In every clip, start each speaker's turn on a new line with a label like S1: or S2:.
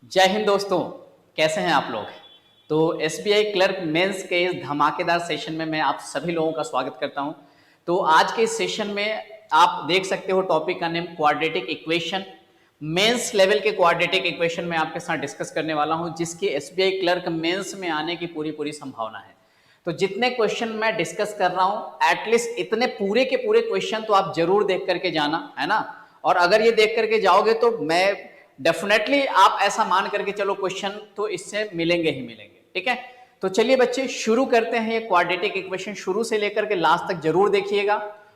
S1: जय हिंद दोस्तों, कैसे हैं आप लोग। तो एसबीआई क्लर्क मेंस के इस धमाकेदार सेशन में मैं आप सभी लोगों का स्वागत करता हूं। तो आज के इस सेशन में आप देख सकते हो टॉपिक का name quadratic equation. Mains level के क्वाड्रेटिक इक्वेशन में आपके साथ डिस्कस करने वाला हूं, जिसकी एसबीआई क्लर्क मेंस में आने की पूरी संभावना है। तो जितने क्वेश्चन मैं डिस्कस कर रहा हूं, एटलीस्ट इतने पूरे के पूरे क्वेश्चन तो आप जरूर देख करके जाना, है ना। और अगर ये देख करके जाओगे तो मैं डेफिनेटली आप ऐसा मान करके चलो क्वेश्चन तो इससे मिलेंगे ही मिलेंगे। ठीक है, तो चलिए बच्चे शुरू करते हैं। ये क्वाड्रेटिक इक्वेशन शुरू से लेकर के लास्ट तक जरूर देखिएगा,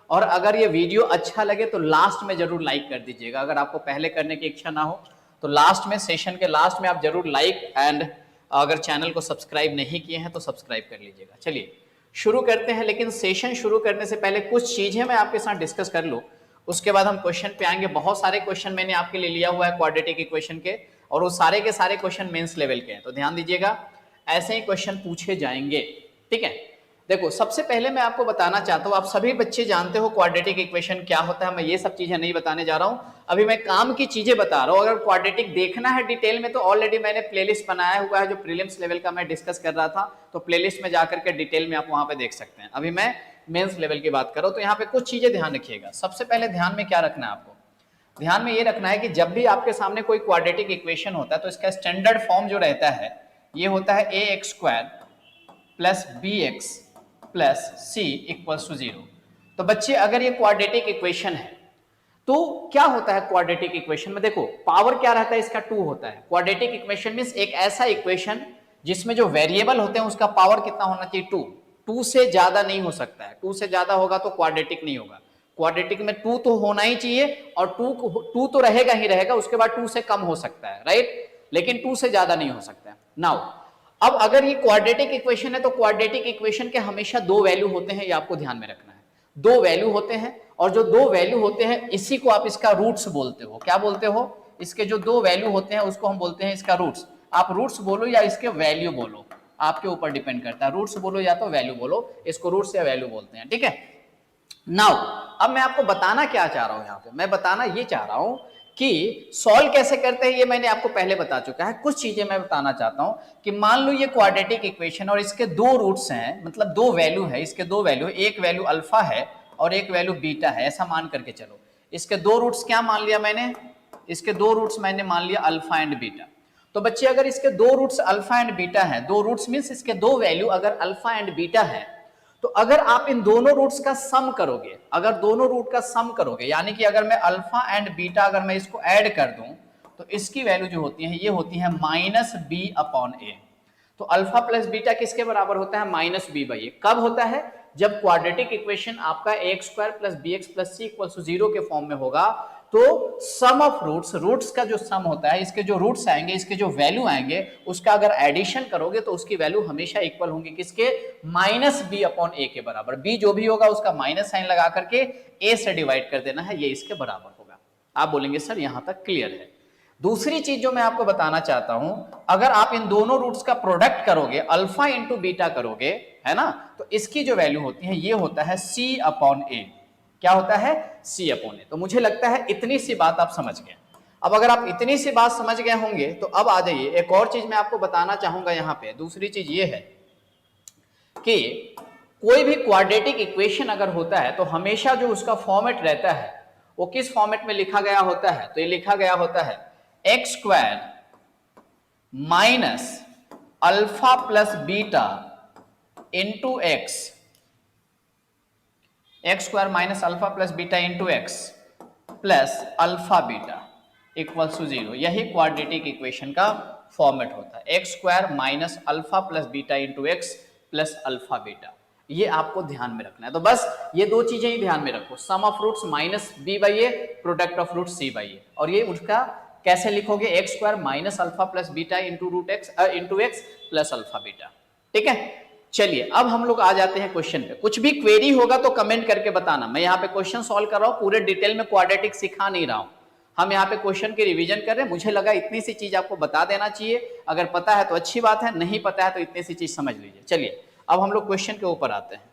S1: और अगर ये वीडियो अच्छा लगे तो लास्ट में जरूर लाइक कर दीजिएगा। अगर आपको पहले करने की इच्छा ना हो तो लास्ट में, सेशन के लास्ट में आप जरूर लाइक एंड अगर चैनल को सब्सक्राइब नहीं किए हैं तो सब्सक्राइब कर लीजिएगा। चलिए शुरू करते हैं, लेकिन सेशन शुरू करने से पहले कुछ चीजें मैं आपके साथ डिस्कस कर लूं, उसके बाद हम क्वेश्चन पे आएंगे। बहुत सारे क्वेश्चन मैंने आपके लिए लिया हुआ है क्वाड्रेटिक इक्वेशन के, और वो सारे के सारे क्वेश्चन मेंस लेवल के हैं, तो ध्यान दीजिएगा, ऐसे ही क्वेश्चन पूछे जाएंगे। ठीक है, देखो सबसे पहले मैं आपको बताना चाहता हूं, आप सभी बच्चे जानते हो क्वाड्रेटिक इक्वेशन क्या होता है, मैं ये सब चीजें नहीं बताने जा रहा हूं। अभी मैं काम की चीजें बता रहा हूं। अगर क्वाड्रेटिक देखना है डिटेल में तो ऑलरेडी मैंने प्लेलिस्ट बनाया हुआ है, जो प्रीलिम्स लेवल का मैं डिस्कस कर रहा था, तो प्लेलिस्ट में जाकर के डिटेल में आप वहां पे देख सकते हैं। अभी मैं मेंस लेवल की बात कर रहा हूं, तो यहाँ पे कुछ चीजें ध्यान रखिएगा। सबसे पहले ध्यान में क्या रखना है आपको, ध्यान में ये रखना है कि जब भी आपके सामने कोई क्वाड्रेटिक इक्वेशन होता है तो इसका स्टैंडर्ड फॉर्म जो रहता है ये होता है a x square plus b x plus c equals to 0। तो बच्चे अगर ये क्वाड्रेटिक इक्वेशन है तो क्या होता है क्वाड्रेटिक इक्वेशन में, देखो पावर क्या रहता है इसका 2 होता है। क्वाड्रेटिक इक्वेशन मींस एक ऐसा इक्वेशन जिसमें जो वेरिएबल होते हैं उसका पावर कितना होना चाहिए, 2। 2 से ज्यादा नहीं हो सकता है, 2 से ज्यादा होगा तो क्वाड्रेटिक नहीं होगा। क्वाड्रेटिक में 2 तो होना ही चाहिए, और 2 तो रहेगा ही रहेगा, उसके बाद 2 से कम हो सकता है, राइट, लेकिन 2 से ज्यादा नहीं हो सकता है। नाउ अब अगर ये क्वाड्रेटिक इक्वेशन है तो क्वाड्रेटिक इक्वेशन के हमेशा 2 वैल्यू होते हैं, ये आपको ध्यान में रखना है। 2 वैल्यू होते हैं, और जो 2 वैल्यू होते हैं इसी को आप इसका रूट्स बोलते हो। क्या बोलते हो, इसके जो 2 वैल्यू होते हैं उसको हम बोलते हैं इसका रूट्स। आप रूट्स बोलो या इसके वैल्यू बोलो, आपके ऊपर डिपेंड करता है, रूट्स बोलो या तो वैल्यू बोलो, इसको रूट्स या वैल्यू बोलते हैं। ठीक है, नाउ अब मैं आपको बताना क्या चाह रहा हूं, यहां पे मैं बताना ये चाह रहा हूं कि सॉल्व कैसे करते हैं, ये मैंने आपको पहले बता चुका है। कुछ चीजें मैं बताना चाहता हूं कि मान लो ये क्वाड्रेटिक इक्वेशन और इसके 2 रूट्स हैं, मतलब 2 वैल्यू है, इसके 2 वैल्यू, एक वैल्यू अल्फा है और एक वैल्यू बीटा है, ऐसा मान करके चलो। इसके 2 रूट्स क्या मान लिया मैंने, इसके 2 रूट्स मैंने मान लिया अल्फा एंड बीटा। तो बच्चे अगर इसके 2 रूट्स अल्फा एंड बीटा है, 2 रूट्स मींस इसके 2 वैल्यू अगर अल्फा एंड बीटा है, तो अगर आप इन दोनों रूट्स का सम करोगे, अगर दोनों रूट का सम करोगे, यानी कि अगर मैं अल्फा एंड बीटा अगर मैं इसको ऐड कर दूं तो इसकी वैल्यू जो होती है ये होती है माइनस बी अपॉन ए। तो अल्फा प्लस बीटा किसके बराबर होता है, माइनस बी बाई ए। कब होता है, जब क्वाड्रेटिक इक्वेशन आपका a x square plus b x plus c equal to 0 के फॉर्म में होगा। तो सम ऑफ रूट्स, रूट्स का जो सम होता है, इसके जो रूट्स आएंगे, इसके जो वैल्यू आएंगे, उसका अगर एडिशन करोगे तो उसकी वैल्यू हमेशा इक्वल होंगी किसके, माइनस बी अपॉन ए के बराबर। बी जो भी होगा उसका माइनस साइन लगा करके ए से डिवाइड कर देना है, ये इसके बराबर होगा। आप बोलेंगे सर यहां तक क्लियर है। दूसरी चीज जो मैं आपको बताना चाहता हूं, अगर आप इन दोनों रूट्स का प्रोडक्ट करोगे, अल्फा इंटू बीटा करोगे, है ना, तो इसकी जो वैल्यू होती है ये होता है सी अपॉन ए। क्या होता है, सी अपॉन ए। तो मुझे लगता है इतनी सी बात आप समझ गए। अब अगर आप इतनी सी बात समझ गए होंगे तो अब आ जाइए, एक और चीज मैं आपको बताना चाहूंगा यहां पे। दूसरी चीज ये है कि कोई भी क्वाड्रेटिक इक्वेशन अगर होता है तो हमेशा जो उसका फॉर्मेट रहता है वो किस फॉर्मेट में लिखा गया होता है, तो ये लिखा गया होता है x square minus alpha plus beta into x, x square minus alpha plus beta into x plus alpha beta equals to 0। यही क्वाड्रेटिक इक्वेशन का फॉर्मेट होता है, x square minus alpha plus beta into x plus alpha beta. ये आपको ध्यान में रखना है। तो बस ये 2 चीजें ही ध्यान में रखो, sum of roots minus b by a, product of root c by a. और ये उसका कैसे लिखोगे, x square minus alpha plus beta into root x into x plus alpha beta. ठीक है, चलिए अब हम लोग आ जाते हैं क्वेश्चन पे। कुछ भी क्वेरी होगा तो कमेंट करके बताना। मैं यहाँ पे क्वेश्चन सॉल्व कर रहा हूँ, पूरे डिटेल में क्वाड्रेटिक सिखा नहीं रहा हूँ, हम यहाँ पे क्वेश्चन की रिवीजन कर रहे हैं। मुझे लगा इतनी सी चीज आपको बता देना चाहिए, अगर पता है तो अच्छी बात है, नहीं पता है तो इतनी सी चीज समझ लीजिए। चलिए अब हम लोग क्वेश्चन के ऊपर आते हैं।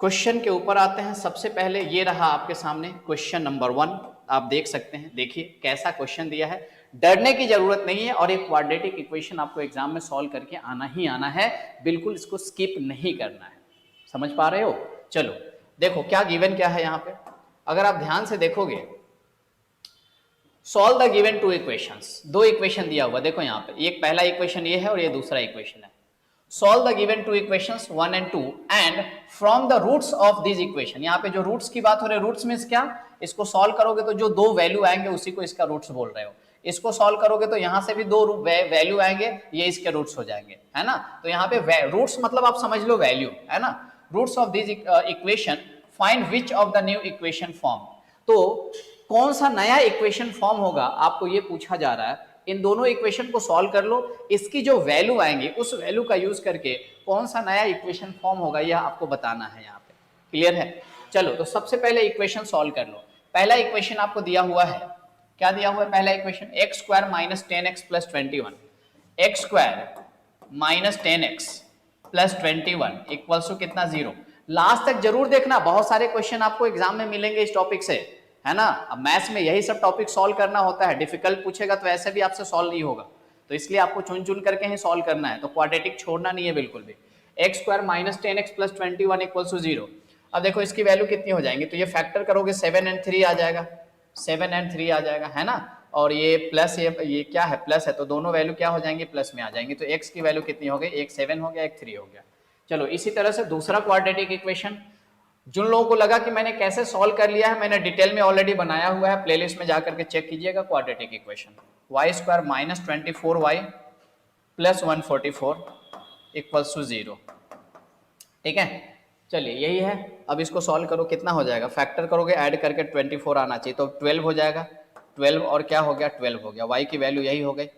S1: क्वेश्चन के ऊपर आते हैं। सबसे पहले ये रहा आपके सामने क्वेश्चन नंबर 1, आप देख सकते हैं। देखिए कैसा क्वेश्चन दिया है, डरने की जरूरत नहीं है, और एक क्वाड्रेटिक इक्वेशन आपको एग्जाम में सॉल्व करके आना ही आना है, बिल्कुल इसको स्किप नहीं करना है। समझ पा रहे हो? चलो देखो क्या गिवन क्या है यहाँ पे, अगर आप ध्यान से देखोगे, solve the given two equations, दो इक्वेशन दिया हुआ, देखो यहाँ पे एक पहला इक्वेशन ये है और ये दूसरा इक्वेशन है। Solve the given two equations 1 and 2 and from the roots of these equation, यहाँ पे जो रूट्स की बात हो रही है, रूट्स मींस क्या, इसको सॉल्व करोगे तो जो दो वैल्यू आएंगे उसी को इसका रूट्स बोल रहे हो, इसको सॉल्व करोगे तो यहाँ से भी दो वैल्यू आएंगे, ये इसके रूट्स हो जाएंगे, है ना। तो यहाँ पे रूट्स मतलब आप समझ लो वैल्यू, है ना। Roots of this equation, find which of the new equation form, तो कौन सा नया इक्वेशन फॉर्म होगा आपको ये पूछा जा रहा है। इन दोनों इक्वेशन को सॉल्व कर लो, इसकी जो वैल्यू आएंगी उस वैल्यू का यूज करके कौन सा नया इक्वेशन फॉर्म होगा यह आपको बताना है यहाँ पे। क्लियर है? चलो तो सबसे पहले इक्वेशन सॉल्व कर लो। पहला इक्वेशन आपको दिया हुआ है, क्या दिया हुआ है पहला equation, x square minus 10x plus 21, x square minus 10x plus 21 equals to कितना, 0। लास्ट तक जरूर देखना, बहुत सारे क्वेश्चन आपको एग्जाम में मिलेंगे इस टॉपिक से, है ना। अब मैथ्स में यही सब टॉपिक सॉल्व करना होता है, डिफिकल्ट पूछेगा तो ऐसे भी आपसे सॉल्व नहीं होगा, तो इसलिए आपको चुन चुन करके ही सॉल्व करना है, तो क्वाड्रेटिक छोड़ना नहीं है बिल्कुल भी। X square minus 10x plus 21 equals to 0। अब देखो इसकी वैल्यू कितनी हो जाएंगी, तो ये फैक्टर करोगे 7 and 3 आ जाएगा, 7 and 3 आ जाएगा, है ना। और ये प्लस, ये क्या है, प्लस है, तो दोनों वैल्यू क्या हो जाएंगे, प्लस में आ जाएंगे। तो x की वैल्यू कितनी हो गई, एक 7 हो गया, एक 3 हो गया। चलो इसी तरह से दूसरा क्वाड्रेटिक इक्वेशन, जिन लोगों को लगा कि मैंने कैसे सॉल्व कर लिया है, मैंने डिटेल में ऑलरेडी बनाया हुआ है, प्लेलिस्ट में जाकर के चेक कीजिएगा। Quadratic equation y square minus 24y plus 144 equals to 0, ठीक है। चलिए यही है, अब इसको सॉल्व करो, कितना हो जाएगा, फैक्टर करोगे ऐड करके 24 आना चाहिए, तो 12 हो जाएगा, 12 और क्या हो गया, 12 हो गया। y की वैल्यू यही हो गई,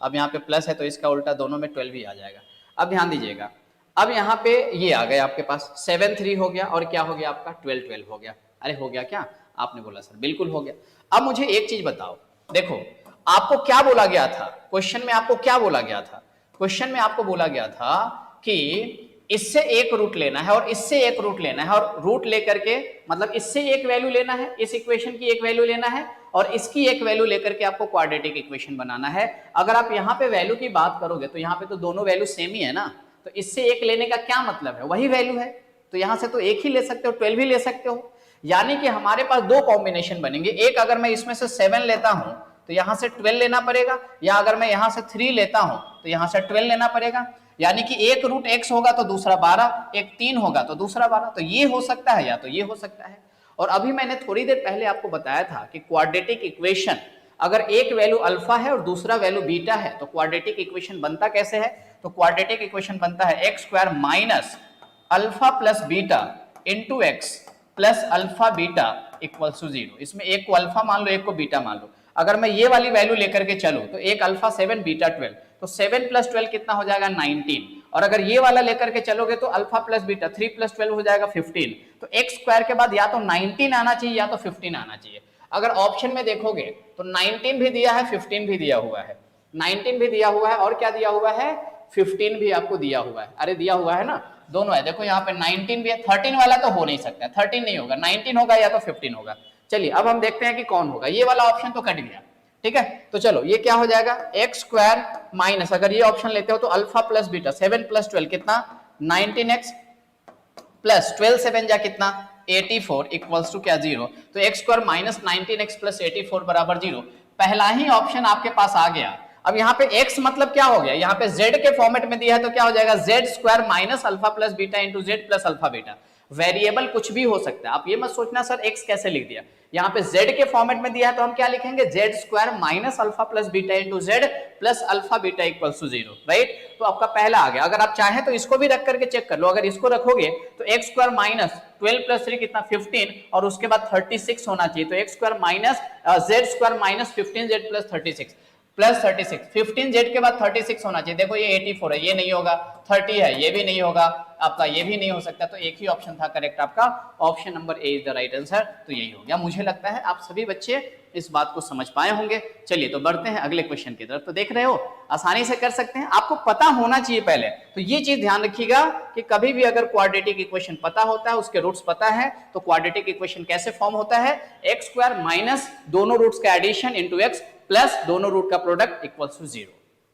S1: अब यहाँ पे प्लस है तो इसका उल्टा दोनों में 12 ही आ जाएगा। अब ध्यान दीजिएगा, अब यहाँ पे ये आ गया आपके पास 7 3 हो गया, और क्या हो गया आपका 12 12 हो गया। अरे हो गया क्या, आपने बोला सर बिल्कुल हो गया। अब मुझे एक चीज बताओ, देखो आपको क्या बोला गया था क्वेश्चन में, आपको क्या बोला गया था क्वेश्चन में, आपको बोला गया था कि इससे एक रूट लेना है और इससे एक रूट लेना है, और रूट लेकर के मतलब इससे एक वैल्यू लेना है, इस इक्वेशन की एक वैल्यू लेना है, और इसकी एक वैल्यू लेकर के आपको क्वाड्रेटिक इक्वेशन बनाना है। अगर आप यहाँ पे वैल्यू की बात करोगे तो यहाँ पे तो दोनों वैल्यू सेम ही है ना, तो इससे एक लेने का क्या मतलब है, वही वैल्यू है, तो यहां से तो एक ही ले सकते हो, 12 भी ले सकते हो। यानी कि हमारे पास दो कॉम्बिनेशन बनेंगे, एक अगर मैं इसमें से 7 लेता हूं तो यहां से 12 लेना पड़ेगा, या अगर मैं यहां से 3 लेता हूं तो यहां से 12 लेना पड़ेगा। यानी कि एक रूट x होगा तो दूसरा 12, एक 3 होगा तो दूसरा 12, तो ये हो सकता है या तो ये हो सकता है। और अभी मैंने थोड़ी देर पहले आपको बताया था कि क्वाड्रेटिक इक्वेशन अगर एक वैल्यू अल्फा है और दूसरा वैल्यू बीटा है तो क्वाड्रेटिक इक्वेशन बनता कैसे है, तो क्वाड्रेटिक इक्वेशन बनता है x square minus alpha plus beta into x plus alpha beta equals to 0। इसमें एक को अल्फा मान लो, एक को बीटा मान लो। अगर मैं ये वाली वैल्यू लेकर के चलूं तो एक अल्फा 7 बीटा 12, तो 7 प्लस 12 कितना हो जाएगा 19, और अगर ये वाला लेकर के चलोगे तो अल्फा प्लस बीटा 3 प्लस 12 हो जाएगा 15। तो एक्स स्क्वायर के बाद या तो 19 आना चाहिए या तो 15 आना चाहिए। अगर ऑप्शन में देखोगे तो 19 भी दिया है, 15 भी दिया हुआ है, 19 भी दिया हुआ है और क्या दिया हुआ है, 15 भी आपको दिया हुआ है। अरे दिया हुआ है ना, दोनों है, देखो यहाँ पे 19 भी है, 13 वाला तो हो नहीं सकता, 13 नहीं होगा, 19 होगा या तो 15 होगा। चलिए अब हम देखते हैं कि कौन होगा, ये वाला ऑप्शन तो कट गया, ठीक है। तो चलो ये क्या हो जाएगा, एक्स स्क्वायर माइनस, अगर ये ऑप्शन लेते हो तो अल्फा प्लस बीटा 7 प्लस 12 कितना 19x प्लस 12 7 जा कितना 84 इक्वल्स टू क्या 0। तो x square minus 19x plus 84 बराबर 0। पहला ही ऑप्शन आपके पास आ गया। अब यहाँ पे x मतलब क्या हो गया, यहाँ पे z के फॉर्मेट में दिया है तो क्या हो जाएगा z square minus alpha plus beta into z plus alpha beta. Variable कुछ भी हो सकता है, आप ये मत सोचना सर x कैसे लिख दिया, यहाँ पे z के फॉर्मेट में दिया है तो हम क्या लिखेंगे z square minus alpha plus beta into z plus alpha beta equals to 0, right. तो आपका पहला आ गया। अगर आप चाहें तो इसको भी रख करके चेक कर लो, अगर इसको रखोगे तो एक्स स्क्वायर माइनस 12 प्लस 3 कितना 15 और उसके बाद 36 होना चाहिए, तो x square minus Z square minus 15 Z plus 36 plus 36, 15 Z के बाद 36 होना चाहिए। देखो ये 84 है, ये नहीं होगा, 30 है, ये भी नहीं होगा आपका, ये भी नहीं हो सकता, तो एक ही ऑप्शन था करेक्ट आपका, option number A is the right answer. तो यही हो गया। मुझे लगता है आप सभी बच्चे इस बात को समझ पाए होंगे। चलिए तो बढ़ते हैं अगले क्वेश्चन की तरफ। तो देख रहे हो आसानी से कर सकते हैं, आपको पता होना चाहिए पहले, तो ये चीज ध्यान रखिएगा कि कभी भी अगर क्वाड्रेटिक इक्वेशन पता होता है, उसके रूट्स पता है, तो क्वाड्रेटिक इक्वेशन कैसे फॉर्म होता है, एक्स स्क्वायर माइनस दोनों रूट्स का एडिशन इंटू एक्स प्लस दोनों रूट का प्रोडक्ट इक्वल्स टू 0।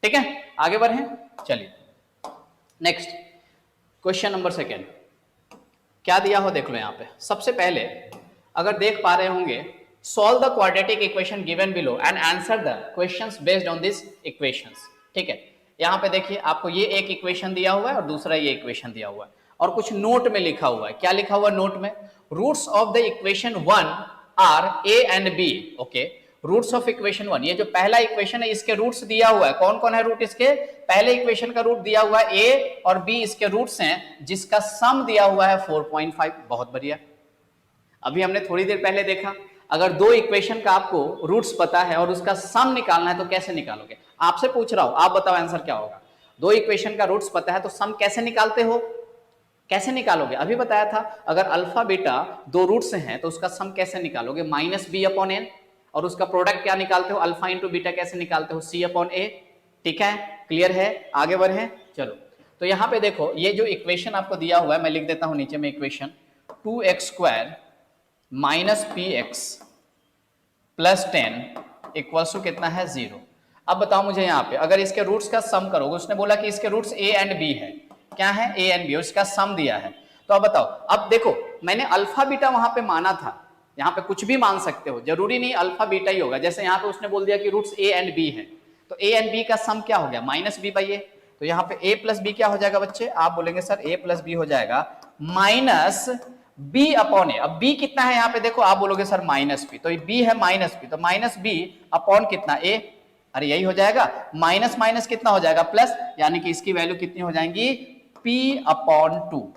S1: ठीक है, आगे बढ़े, चलिए नेक्स्ट क्वेश्चन नंबर सेकेंड क्या दिया हो देख लो। यहां पे सबसे पहले अगर देख पा रहे होंगे, solve the quadratic equation given below and answer the questions based on this equations. ठीक है, यहां पे देखिए आपको ये एक इक्वेशन दिया हुआ है और दूसरा ये इक्वेशन दिया हुआ है और कुछ नोट में लिखा हुआ है। क्या लिखा हुआ है नोट में? Roots of the equation 1 are a and b. Okay, roots of equation 1, ये जो पहला इक्वेशन है इसके रूट्स दिया हुआ है। कौन कौन है रूट इसके? पहले इक्वेशन का रूट दिया हुआ है ए और बी इसके रूट्स हैं, जिसका सम दिया हुआ है 4.5। बहुत बढ़िया। अभी हमने थोड़ी देर पहले देखा, अगर दो इक्वेशन का आपको रूट्स पता है और उसका सम निकालना है तो कैसे निकालोगे? आपसे पूछ रहा हूं, आप बताओ आंसर क्या होगा। दो इक्वेशन का रूट्स पता है तो सम कैसे निकालते हो? कैसे निकालोगे? अभी बताया था, अगर अल्फा बीटा दो रूट्स हैं तो उसका सम कैसे निकालोगे? -b/n, और उसका प्रोडक्ट क्या निकालते हो? अल्फा इंटू बीटा कैसे निकालते हो? c/a। ठीक है, क्लियर है, आगे बढ़े, चलो। तो यहां पे देखो, ये जो इक्वेशन आपको दिया हुआ है मैं लिख देता हूं नीचे में equation, 2x² - px + 10 equals to कितना है? 0। अब बताओ मुझे यहाँ पे अगर इसके रूट्स का सम करोगे, उसने बोला कि इसके रूट्स a एंड b है। क्या है? a एंड b, और इसका सम दिया है। तो अब बताओ, अब देखो मैंने अल्फा बीटा वहां पे माना था, यहाँ पे कुछ भी मान सकते हो, जरूरी नहीं अल्फा बीटा ही होगा। जैसे यहाँ पे उसने बोल दिया कि रूट्स a एंड b है, तो a एंड b का सम क्या हो गया? -b/a। तो यहाँ पे a + b क्या हो जाएगा बच्चे? आप बोलेंगे सर a + b हो जाएगा -b/a। अब b कितना है यहाँ पे देखो, आप बोलोगे सर -b, तो b है -b, तो -b/ कितना? a। अरे यही हो जाएगा, माइनस माइनस कितना हो जाएगा? प्लस, यानी कि इसकी वैल्यू कितनी हो जाएगी? p/2।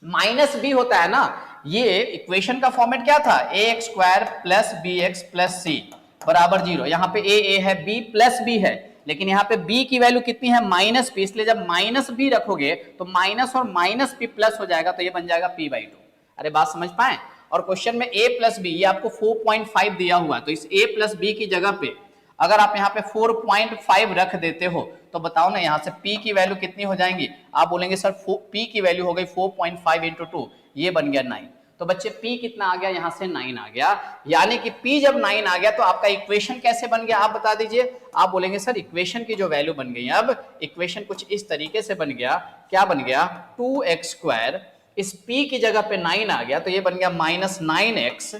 S1: -b होता है ना, ये इक्वेशन का फॉर्मेट क्या था? ax² + bx + c बराबर 0। यहाँ पे a है, b + b है, लेकिन यहाँ पे b की वैल्यू कितनी है? -b, इसलिए जब -b रखोगे तो माइनस और -b प्लस हो जाएगा, तो ये बन जाएगा p/2। अरे बात समझ पाए? और क्वेश्चन में a + b, ये आपको 4.5 दिया हुआ है, तो इस a + b की जगह पे अगर आप यहाँ पे 4.5 रख देते हो तो बताओ ना, यहाँ से p की वैल्यू कितनी हो जाएंगी? आप बोलेंगे सर p की वैल्यू हो गई 4.5 × 2, ये बन गया 9। तो बच्चे p कितना आ गया? यहाँ से 9 आ गया। यानी कि p जब 9 आ गया तो आपका इक्वेशन कैसे बन गया? आप बता दीजिए। आप बोलेंगे सर इक्वेशन की जो वैल्यू बन गई, अब इक्वेशन कुछ इस तरीके से बन गया। क्या बन गया? 2x², इस p की जगह पे 9 आ गया, तो ये बन गया -9x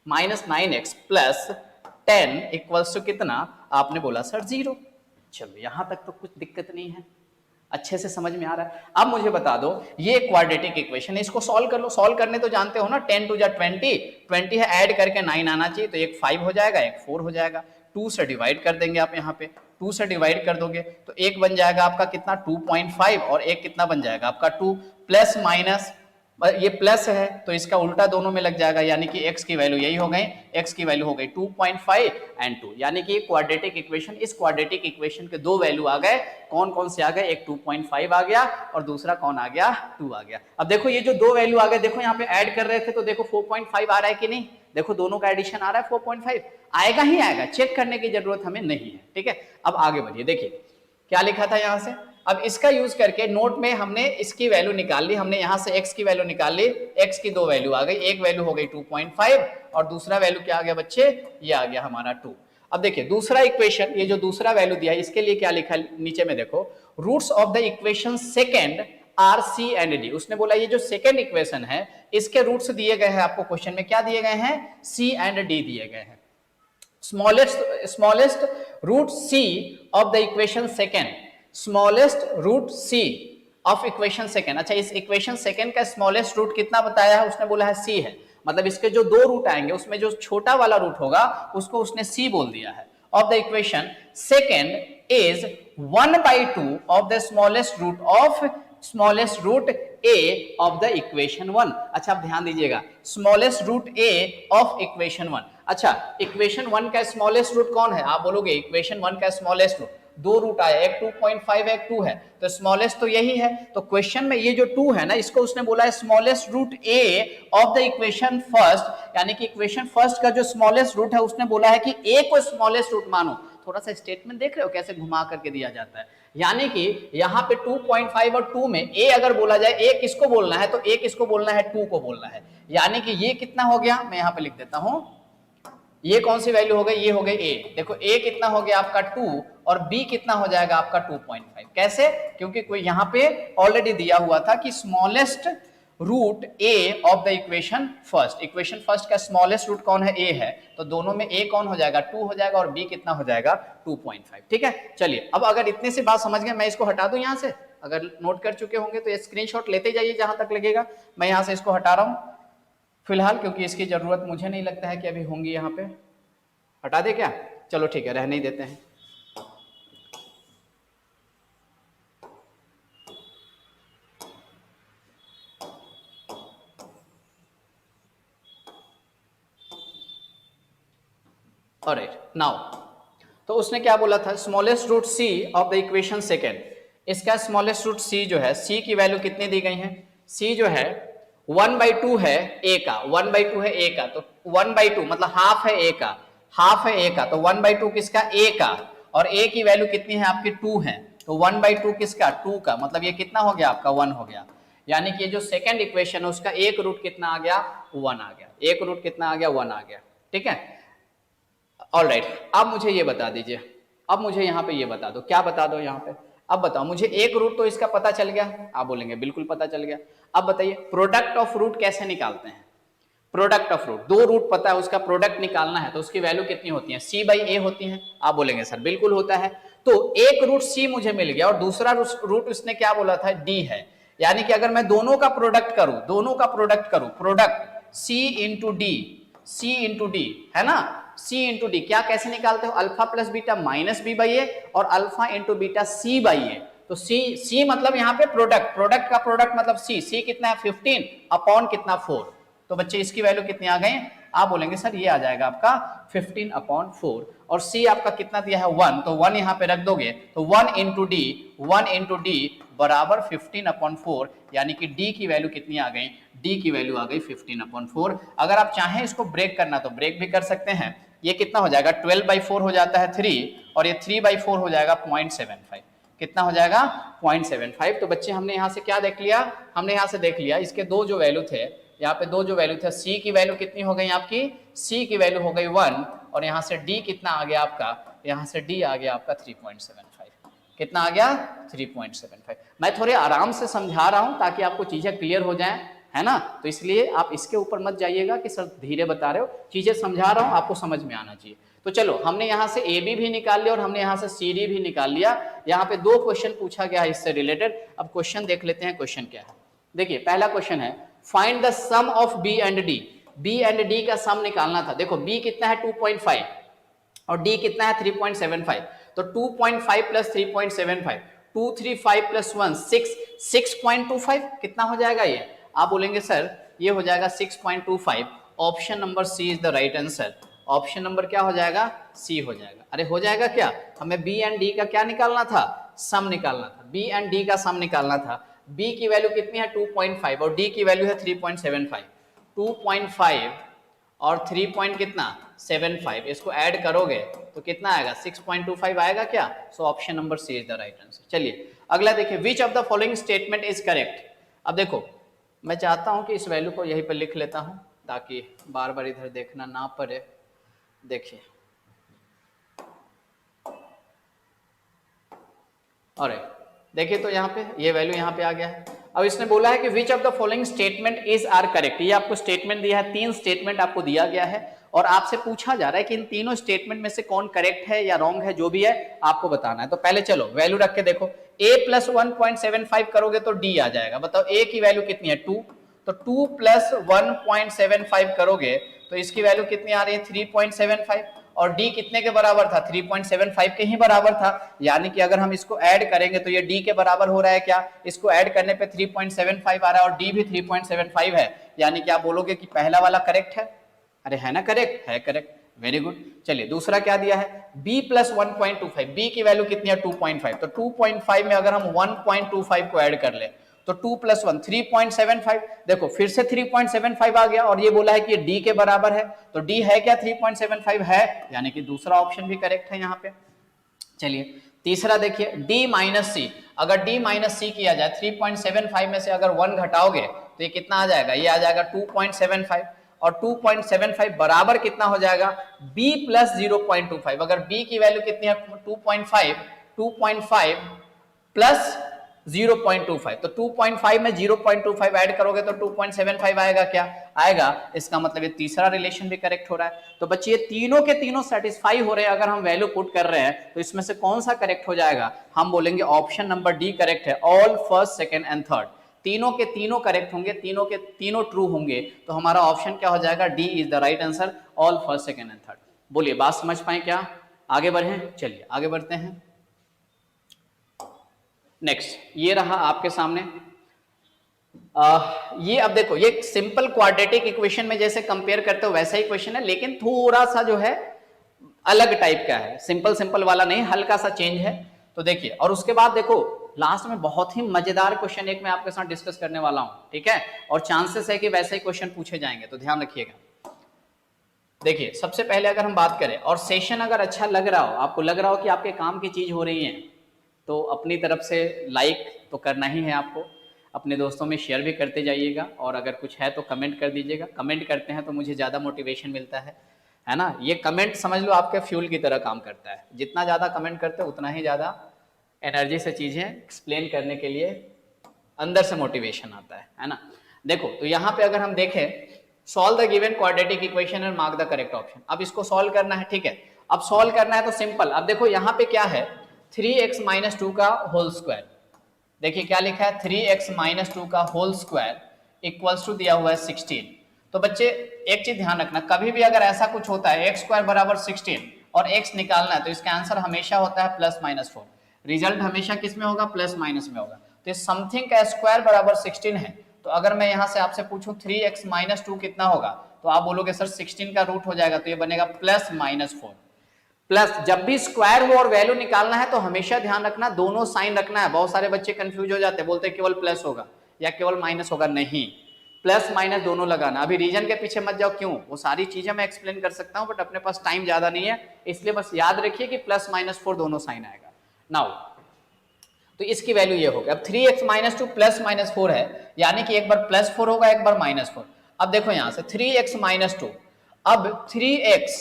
S1: + 10 इक्वल्स टू कितना? आपने बोला सर 0। चलो यहां तक तो कुछ दिक्कत नहीं है, अच्छे से समझ में आ रहा है। अब मुझे बता दो, ये क्वाड्रेटिक इक्वेशन है, इसको सॉल्व कर लो। सॉल्व करने तो जानते हो ना, 10 × 20 है, ऐड करके 9 आना चाहिए, तो एक 5 हो जाएगा, एक 4 हो जाएगा। 2 से डिवाइड कर देंगे आप, यहाँ पे 2 से डिवाइड कर दोगे तो एक बन जाएगा आपका कितना? 2.5, और एक कितना बन जाएगा आपका? 2 प्लस माइनस, ये प्लस है तो इसका उल्टा दोनों में लग जाएगा, यानी कि x की वैल्यू यही हो गई, x की वैल्यू हो गई 2.5 एंड 2, यानी कि क्वाड्रेटिक इक्वेशन, इस क्वाड्रेटिक इक्वेशन के दो वैल्यू आ गए। कौन कौन से आ गए? एक 2.5 आ गया और दूसरा कौन आ गया? 2 आ गया। अब देखो ये जो दो वैल्यू आ गए, देखो यहाँ पे ऐड कर रहे थे तो देखो 4.5 आ रहा है कि नहीं? देखो दोनों का एडिशन आ रहा है, 4.5 आएगा ही आएगा, चेक करने की जरूरत हमें नहीं है। ठीक है, अब आगे बढ़िए, देखिए क्या लिखा था यहाँ से। अब इसका यूज करके नोट में हमने इसकी वैल्यू निकाल ली, हमने यहां से x की वैल्यू निकाल ली। x की दो वैल्यू आ गई, एक वैल्यू हो गई 2.5 और दूसरा वैल्यू क्या आ गया बच्चे? ये आ गया हमारा 2। अब देखिए दूसरा इक्वेशन, ये जो दूसरा वैल्यू दिया है इसके लिए क्या लिखा है नीचे में देखो, roots of the equation second are c and d. उसने बोला ये जो सेकंड इक्वेशन है इसके रूट्स दिए गए हैं आपको क्वेश्चन में, क्या दिए गए हैं? c एंड d दिए गए हैं। Smallest root c of the equation second, smallest root c of equation second. अच्छा, इस इक्वेशन सेकंड का स्मॉलेस्ट रूट कितना बताया है? उसने बोला है c है, मतलब इसके जो दो रूट आएंगे उसमें जो छोटा वाला रूट होगा उसको उसने c बोल दिया है। Of the equation second is 1/2 of the smallest root of smallest root a of the equation 1। अच्छा आप ध्यान दीजिएगा, smallest root a of equation 1। अच्छा, इक्वेशन 1 का स्मॉलेस्ट रूट कौन है? आप बोलोगे इक्वेशन 1 का स्मॉलेस्ट रूट, दो रूट आया, एक 2.5 है, एक 2 है, तो स्मॉलेस्ट तो यही है। तो क्वेश्चन में ये जो 2 है ना, इसको उसने बोला है smallest root a of the equation first, यानी कि इक्वेशन फर्स्ट का जो स्मॉलेस्ट रूट है उसने बोला है कि a को स्मॉलेस्ट रूट मानो। थोड़ा सा स्टेटमेंट देख रहे हो कैसे घुमा करके दिया जाता है, यानी कि यहाँ पे 2.5 और 2 में a अगर बोला जाए, a किसको बोलना है? तो a किसको बोलना है? 2 को बोलना है। यानी कि ये कितना हो गया? मैं यहाँ पे लिख देता हूं ये कौन सी वैल्यू हो गई, ये हो गई a। देखो a कितना हो गया आपका 2 और b कितना हो जाएगा आपका 2.5। कैसे, क्योंकि कोई यहां पे ऑलरेडी दिया हुआ था कि smallest root a of the equation first, equation first का स्मॉलेस्ट रूट कौन है, a है, तो दोनों में a कौन हो जाएगा 2 हो जाएगा और b कितना हो जाएगा 2.5। ठीक है, चलिए अब अगर इतने से बात समझ गए, मैं इसको हटा दूं यहां से, अगर नोट कर चुके होंगे तो ये स्क्रीनशॉट लेते जाइए जहां तक लगेगा। मैं यहां से इसको हटा रहा हूं फिलहाल, क्योंकि इसकी जरूरत मुझे नहीं लगता है कि अभी होंगी यहाँ पे। हटा दे क्या, चलो ठीक है, रहने ही देते हैं। ऑलराइट, नाउ तो उसने क्या बोला था, smallest root c of the equation second. इसका स्मॉलेस्ट रूट सी जो है, सी की वैल्यू कितनी दी गई है, सी जो है 1/2 है a का, 1/2 है a का, तो 1/2 मतलब हाफ है a का, हाफ है a का, तो 1/2 किसका, a का, और a की वैल्यू कितनी है आपकी 2 है, तो 1/2 किसका, 2 का, मतलब ये कितना हो गया आपका 1 हो गया। यानी कि जो सेकंड इक्वेशन है उसका एक रूट कितना आ गया, 1 आ गया, एक रूट कितना आ गया, 1 आ गया। ठीक है, ऑलराइट, अब मुझे ये बता दीजिए, अब मुझे यहाँ पे ये बता दो, क्या बता दो यहाँ पे, अब बताओ मुझे, एक रूट तो इसका पता चल गया, आप बोलेंगे बिल्कुल पता चल गया। अब बताइए प्रोडक्ट ऑफ रूट कैसे निकालते हैं, प्रोडक्ट ऑफ रूट, दो रूट पता है उसका प्रोडक्ट निकालना है तो उसकी वैल्यू कितनी होती है, c/a होती है। आप बोलेंगे सर बिल्कुल होता है, तो एक रूट c मुझे मिल गया और दूसरा रूट उसने क्या बोला था, d है, यानी कि अगर मैं दोनों का प्रोडक्ट करूं, दोनों का प्रोडक्ट करूं, product c into D, c into D है ना, c इंटू डी, क्या कैसे निकालते हो, alpha plus beta minus b/a और अल्फा इंटू बीटा c/a। तो c मतलब यहाँ पे प्रोडक्ट, प्रोडक्ट का प्रोडक्ट मतलब c कितना है 15 अपॉन कितना 4, तो बच्चे इसकी वैल्यू कितनी आ गई, आप बोलेंगे सर ये आ जाएगा आपका 15/4 और c आपका कितना दिया है 1, तो 1 यहाँ पे रख दोगे तो 1 इंटू डी बराबर 15/4, यानी कि d की वैल्यू कितनी आ गई, d की वैल्यू आ गई 15/4। अगर आप चाहें इसको ब्रेक करना तो ब्रेक भी कर सकते हैं, ये कितना हो जाएगा 12/4 हो जाता है 3 और ये 3/4 हो जाएगा 0.75, कितना हो जाएगा 0.75। तो बच्चे हमने यहाँ से क्या देख लिया, हमने यहाँ से देख लिया इसके दो जो वैल्यू थे, यहाँ पे दो जो वैल्यू थे, c की वैल्यू कितनी हो गई आपकी, c की वैल्यू हो गई 1 और यहाँ से d कितना आ गया आपका, यहाँ से d आ गया आपका 3.75, कितना आ गया 3.75। मैं थोड़े आराम से समझा रहा हूँ ताकि आपको चीजें क्लियर हो जाएं, है ना, तो इसलिए आप इसके ऊपर मत जाइएगा कि सर धीरे बता रहे हो, चीजें समझा रहा हूँ आपको समझ में आना चाहिए। तो चलो हमने यहाँ से ए बी भी निकाल लिया और हमने यहाँ से सी डी भी निकाल लिया, यहाँ पे दो क्वेश्चन पूछा गया है इससे रिलेटेड। अब क्वेश्चन देख लेते हैं, क्वेश्चन क्या है। देखिए पहला क्वेश्चन है find the sum of b and d, b and d का सम निकालना था। देखो बी कितना है 2.5 और डी कितना है 3.75, तो 2.5 प्लस 3.75, 2 3 5 प्लस 1 6, 6.25 कितना हो जाएगा ये, आप बोलेंगे सर ये हो जाएगा 6.25। Option number c is the right answer, option number क्या हो जाएगा, सी हो जाएगा। अरे हो जाएगा क्या, हमें बी एंड डी का क्या निकालना था, सम निकालना था, बी एंड डी का सम निकालना था। बी की वैल्यू कितनी है 2.5 और डी की वैल्यू है 3.75, 2.5 और 3 पॉइंट कितना 75, इसको ऐड करोगे तो कितना आएगा 6.25 आएगा क्या, so option number c is the right answer. चलिए अगला देखिए, which of the following statement is correct. अब देखो मैं चाहता हूं कि इस वैल्यू को यहीं पर लिख लेता हूं ताकि बार बार इधर देखना ना पड़े। देखिए और देखिए तो यहाँ पे ये वैल्यू यहाँ पे आ गया है। अब इसने बोला है कि which of the following statement is are correct, ये आपको स्टेटमेंट दिया है, 3 स्टेटमेंट आपको दिया गया है और आपसे पूछा जा रहा है कि इन तीनों स्टेटमेंट में से कौन करेक्ट है या रॉन्ग है, जो भी है आपको बताना है। तो पहले चलो वैल्यू रख के देखो, a प्लस 1.75 करोगे तो d आ जाएगा। बताओ a की वैल्यू कितनी है 2, तो 2 प्लस 1.75 करोगे तो इसकी वैल्यू कितनी आ रही है 3.75 और d कितने के बराबर था 3.75 के ही बराबर था, यानी कि अगर हम इसको ऐड करेंगे तो ये d के बराबर हो रहा है क्या, इसको ऐड करने पे 3.75 आ रहा है और d भी 3.75 है, यानी कि आप बोलोगे कि पहला वाला करेक्ट है। अरे है ना करेक्ट, है करेक्ट, वेरी गुड। चलिए दूसरा क्या दिया है, b प्लस 1.25, b की वैल्यू कितनी है 2.5, तो 2.5 में अगर हम 1.25 को ऐड कर ले तो 2 प्लस 1 3.75, देखो फिर से 3.75 आ गया और ये बोला है कि ये d के बराबर है, तो d है क्या 3.75 है, यानी कि दूसरा ऑप्शन भी करेक्ट है यहाँ पे। चलिए तीसरा देखिए, d माइनस सी, अगर d माइनस सी किया जाए 3.75 में से अगर 1 घटाओगे तो ये कितना आ जाएगा, ये आ जाएगा 2.75 और 2.75 बराबर कितना हो जाएगा b प्लस 0.25। अगर b की वैल्यू कितनी है 2.5 प्लस 0.25, तो 2.5 में 0.25 ऐड करोगे तो 2.75 आएगा। क्या आएगा? इसका मतलब ये तीसरा रिलेशन भी करेक्ट हो रहा है। तो बच्चे ये तीनों के तीनों सेटिस्फाई हो रहे हैं। अगर हम वैल्यू पुट कर रहे हैं तो इसमें से कौन सा करेक्ट हो जाएगा? हम बोलेंगे ऑप्शन नंबर डी करेक्ट है। All first, second and third तीनों के तीनों करेक्ट होंगे, तीनों के तीनों ट्रू होंगे, तो हमारा ऑप्शन क्या हो जाएगा? D is the right answer, all first, second and third. बोलिए, बात समझ पाए क्या? आगे बढ़े, चलिए आगे बढ़ते हैं। नेक्स्ट ये रहा आपके सामने। ये अब देखो, ये सिंपल क्वाड्रेटिक इक्वेशन में जैसे कंपेयर करते हो वैसा ही क्वेश्चन है, लेकिन थोड़ा सा जो है अलग टाइप का है। सिंपल सिंपल वाला नहीं, हल्का सा चेंज है। तो देखिए, और उसके बाद देखो लास्ट में बहुत ही मजेदार क्वेश्चन एक मैं आपके साथ डिस्कस करने वाला हूं, ठीक है? और चांसेस है कि वैसे ही क्वेश्चन पूछे जाएंगे, तो ध्यान रखिएगा। देखिए, सबसे पहले अगर हम बात करें, और सेशन अगर अच्छा लग रहा हो, आपको लग रहा हो कि आपके काम की चीज हो रही है, तो अपनी तरफ से लाइक तो करना ही है आपको, अपने दोस्तों में शेयर भी करते जाइएगा, और अगर कुछ है तो कमेंट कर दीजिएगा। कमेंट करते हैं तो मुझे ज़्यादा मोटिवेशन मिलता है ना? ये कमेंट समझ लो आपके फ्यूल की तरह काम करता है। जितना ज़्यादा कमेंट करते हो उतना ही ज़्यादा एनर्जी से चीज़ें एक्सप्लेन करने के लिए अंदर से मोटिवेशन आता है ना? देखो, तो यहाँ पे अगर हम देखें, solve the given quadratic equation and mark the correct option. अब इसको सॉल्व करना है, ठीक है? अब सॉल्व करना है तो सिंपल, अब देखो यहाँ पे क्या है, 3x माइनस 2 का होल स्क्वायर। देखिए क्या लिखा है, 3x माइनस 2 का होल स्क्वायर इक्वल्स टू दिया हुआ है 16। तो बच्चे एक चीज ध्यान रखना, कभी भी अगर ऐसा कुछ होता है x स्क्वायर बराबर 16 और x निकालना है, तो इसका आंसर हमेशा होता है प्लस माइनस 4। रिजल्ट हमेशा किस में होगा? प्लस माइनस में होगा। तो समथिंग का स्क्वायर बराबर 16 है, तो अगर मैं यहाँ से आपसे पूछूं 3x माइनस 2 कितना होगा, तो आप बोलोगे सर 16 का रूट हो जाएगा, तो ये बनेगा प्लस माइनस 4। प्लस जब भी स्क्वायर हो और वैल्यू निकालना है तो हमेशा ध्यान रखना दोनों साइन रखना है। बहुत सारे बच्चे कंफ्यूज हो जाते हैं, बोलते हैं केवल प्लस होगा या केवल माइनस होगा। नहीं, प्लस माइनस दोनों लगाना। अभी रीजन के पीछे मत जाओ, क्यों? वो सारी चीजें मैं एक्सप्लेन कर सकता हूं, बट अपने पास टाइम ज्यादा नहीं है, इसलिए बस याद रखिए कि प्लस माइनस 4 दोनों साइन आएगा। नाउ तो इसकी वैल्यू ये होगी। अब 3x माइनस 2 प्लस माइनस 4 है, यानी कि एक बार प्लस 4 होगा, एक बार माइनस 4। अब देखो यहां से 3x माइनस 2, अब 3x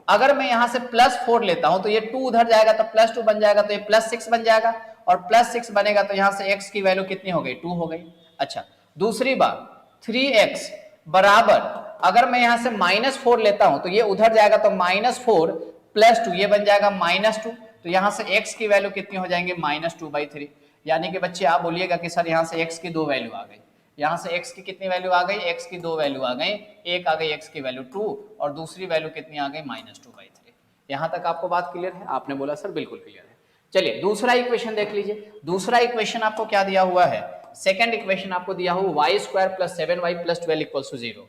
S1: अगर मैं यहां से प्लस 4 लेता हूं तो ये 2 उधर जाएगा तो प्लस 2 बन जाएगा, तो ये प्लस 6 बन जाएगा, और प्लस 6 बनेगा तो यहां से x की वैल्यू कितनी हो गई? 2 हो गई। अच्छा, दूसरी बात 3x बराबर अगर मैं यहां से माइनस 4 लेता हूं तो ये उधर जाएगा तो माइनस 4 प्लस 2, ये बन जाएगा माइनस 2, तो यहां से x की वैल्यू कितनी हो जाएंगी? -2/3। यानी कि बच्चे आप बोलिएगा कि सर यहां से x की 2 वैल्यू आ गई, यहां से x की कितनी वैल्यू आ गई? x की 2 वैल्यू आ गई, एक आ गई x की वैल्यू 2 और दूसरी वैल्यू कितनी आ गई? -2/3। यहां तक आपको बात क्लियर है? आपने बोला सर बिल्कुल क्लियर है। चलिए दूसरा इक्वेशन देख लीजिए। दूसरा इक्वेशन आपको क्या दिया हुआ है? सेकंड इक्वेशन आपको दिया हुआ y square plus 7y plus 12 equals to 0।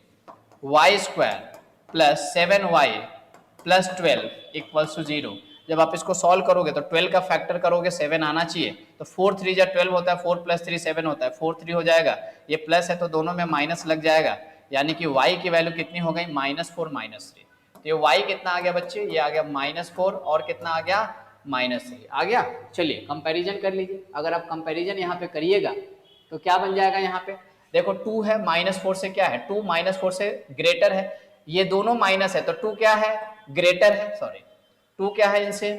S1: y square plus 7y plus 12 equals to 0। जब आप इसको सॉल्व करोगे तो 12 का फैक्टर करोगे 7 आना चाहिए, तो 4 3 जा 12 होता है, 4 प्लस 3 7 होता है, 4 3 हो जाएगा। ये प्लस है तो दोनों में माइनस लग जाएगा, यानी कि y की वैल्यू कितनी हो गई? -4 -3। तो ये y कितना आ गया बच्चे? ये आ गया -4 और कितना आ गया? -3 आ गया। चलिए कंपैरिजन कर लीजिए। अगर आप कंपैरिजन यहाँ पे करिएगा तो क्या बन जाएगा? यहाँ पे देखो 2 है, -4 से क्या है? 2 -4 से ग्रेटर है, ये दोनों माइनस है तो 2 क्या है? ग्रेटर है। सॉरी, 2 क्या है? इनसे